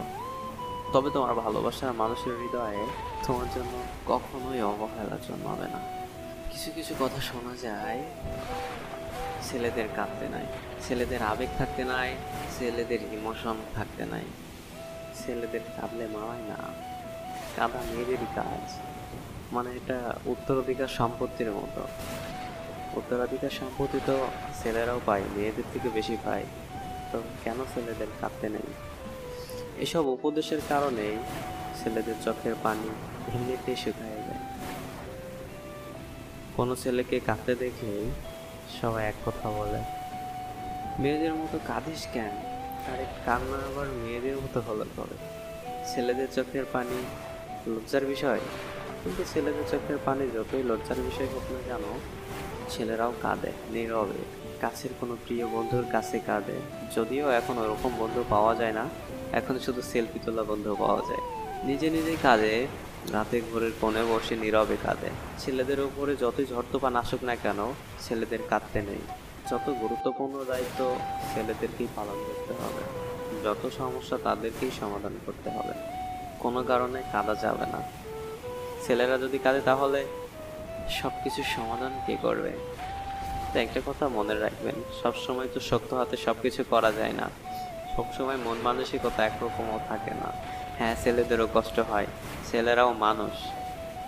তবে তোমার ভালোবাসার মানুষের হৃদয়ে তোমার জন্য কখনোই অবহেলা জন্মাবে না। কিছু কিছু কথা শোনা যায়, ছেলেদের কাঁদতে নাই, ছেলেদের আবেগ থাকতে নাই, ছেলেদের ইমোশন থাকতে নাই। ছেলেদের কাঁদলে মানায় না, কাঁদা মেয়েদেরই কাজ। মানে এটা উত্তরাধিকার সম্পত্তির মতো। উত্তরাধিকার সম্পত্তি তো ছেলেরাও পায়, মেয়েদের থেকে বেশি পায়, তো কেন ছেলেদের কাঁদতে নেই? এসব উপদেশের কারণেই ছেলেদের চোখের পানি এমনিতেই শুকিয়ে যায়। কোনো ছেলেকে কাঁদতে দেখলেই সবাই এক কথা বলে, মেয়েদের মতো কাঁদিস কেন? আরে কান্না আবার মেয়েদের মতো হলে করে। ছেলেদের চোখের পানি লজ্জার বিষয়, কিন্তু ছেলেদের চোখের পানি যতই লজ্জার বিষয় হোক না কেন, ছেলেরাও কাঁদে নীরবে, কাছের কোনো প্রিয় বন্ধুর কাছে কাঁদে। যদিও এখন ওরকম বন্ধু পাওয়া যায় না, এখন শুধু সেলফি তোলা বন্ধু পাওয়া যায়। নিজে নিজেই কাঁদে, রাতে ঘরের কোণে বসে নীরবে কাঁদে। ছেলেদের উপরে যতই ঝড় তুফান আসুক না কেন, ছেলেদের কাঁদতে নেই। যত গুরুত্বপূর্ণ দায়িত্ব ছেলেদেরকেই পালন করতে হবে, যত সমস্যা তাদেরকেই সমাধান করতে হবে, কোনো কারণে কাঁদা যাবে না। ছেলেরা যদি কাঁদে তাহলে সবকিছুর সমাধান কে করবে? তো একটা কথা মনে রাখবেন, সবসময় তো শক্ত হাতে সবকিছু করা যায় না, সবসময় মন মানসিকতা একরকমও থাকে না। হ্যাঁ, ছেলেদেরও কষ্ট হয়, ছেলেরাও মানুষ,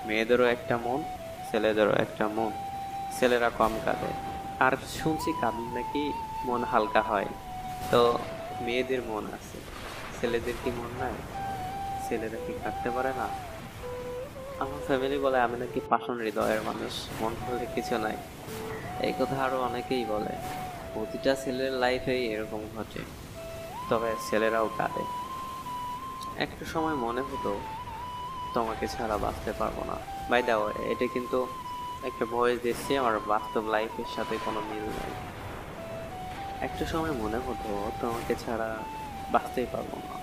মেয়েদেরও একটা মন, ছেলেদেরও একটা মন। ছেলেরা কম কাঁদে, আর শুনছি কাঁদলে নাকি মন হালকা হয়। তো মেয়েদের মন আছে, ছেলেদের কি মন নাই? ছেলেরা কি কাঁদতে পারে না? আমার ফ্যামিলি বলে আমি নাকি পাষাণ হৃদয়ের মানুষ, মন বলে কিছু নাই। এই কথা আরো অনেকেই বলে। প্রতিটা ছেলের লাইফেই এরকম ঘটে, তবে ছেলেরাও কাঁদে। একটু সময় মনে হতো তোমাকে ছাড়া বাঁচতে পারবো না। বাই দা ওয়ে, এটা কিন্তু একটা ভয়েস দিচ্ছি, আমার বাস্তব লাইফের সাথে কোনো মিল নেই। একটা সময় মনে হতো তোমাকে ছাড়া বাঁচতেই পারবো না।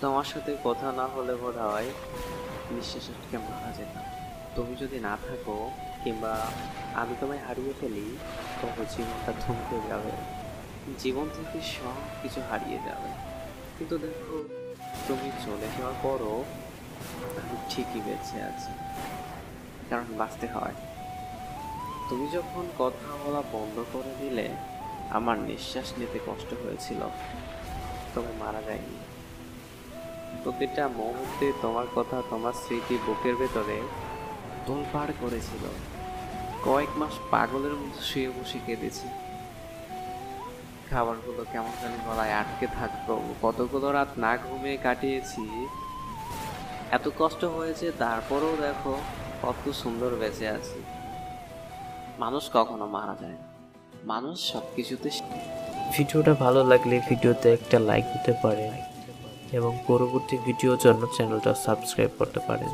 তোমার সাথে কথা না হলে বোধ হয় নিঃশ্বাস আটকে মারা যেতাম। তুমি যদি না থাকো কিংবা আমি তোমায় হারিয়ে ফেলি, তবে জীবনটা থমকে যাবে, জীবন থেকে সব কিছু হারিয়ে যাবে। কিন্তু দেখো, তুমি চলে যাওয়ার পরও আমি ঠিকই বেঁচে আছি, কারণ বাঁচতে হয়। তুমি যখন কথা বলা বন্ধ করে দিলে আমার নিঃশ্বাস নিতে কষ্ট হয়েছিল, তবে মারা যায়নি। প্রতিটা মুহূর্তে তোমার কথা, তোমার স্মৃতি বুকের ভেতরে তোলপাড় করেছিল। কয়েক মাস পাগলের মতো শুয়ে বসে কেঁদেছি। খাবারগুলো কেমন জানি গলায় আটকে থাকতো, কতগুলো রাত না ঘুমিয়ে কাটিয়েছি। এত কষ্ট হয়েছে, তারপরেও দেখো কত সুন্দর বেঁচে আছি। মানুষ কখনো মারা যায় না, মানুষ সবকিছুতে। ভিডিওটা ভালো লাগলে ভিডিওতে একটা লাইক দিতে পারেন এবং পরবর্তী ভিডিওর জন্য চ্যানেলটা সাবস্ক্রাইব করতে পারেন।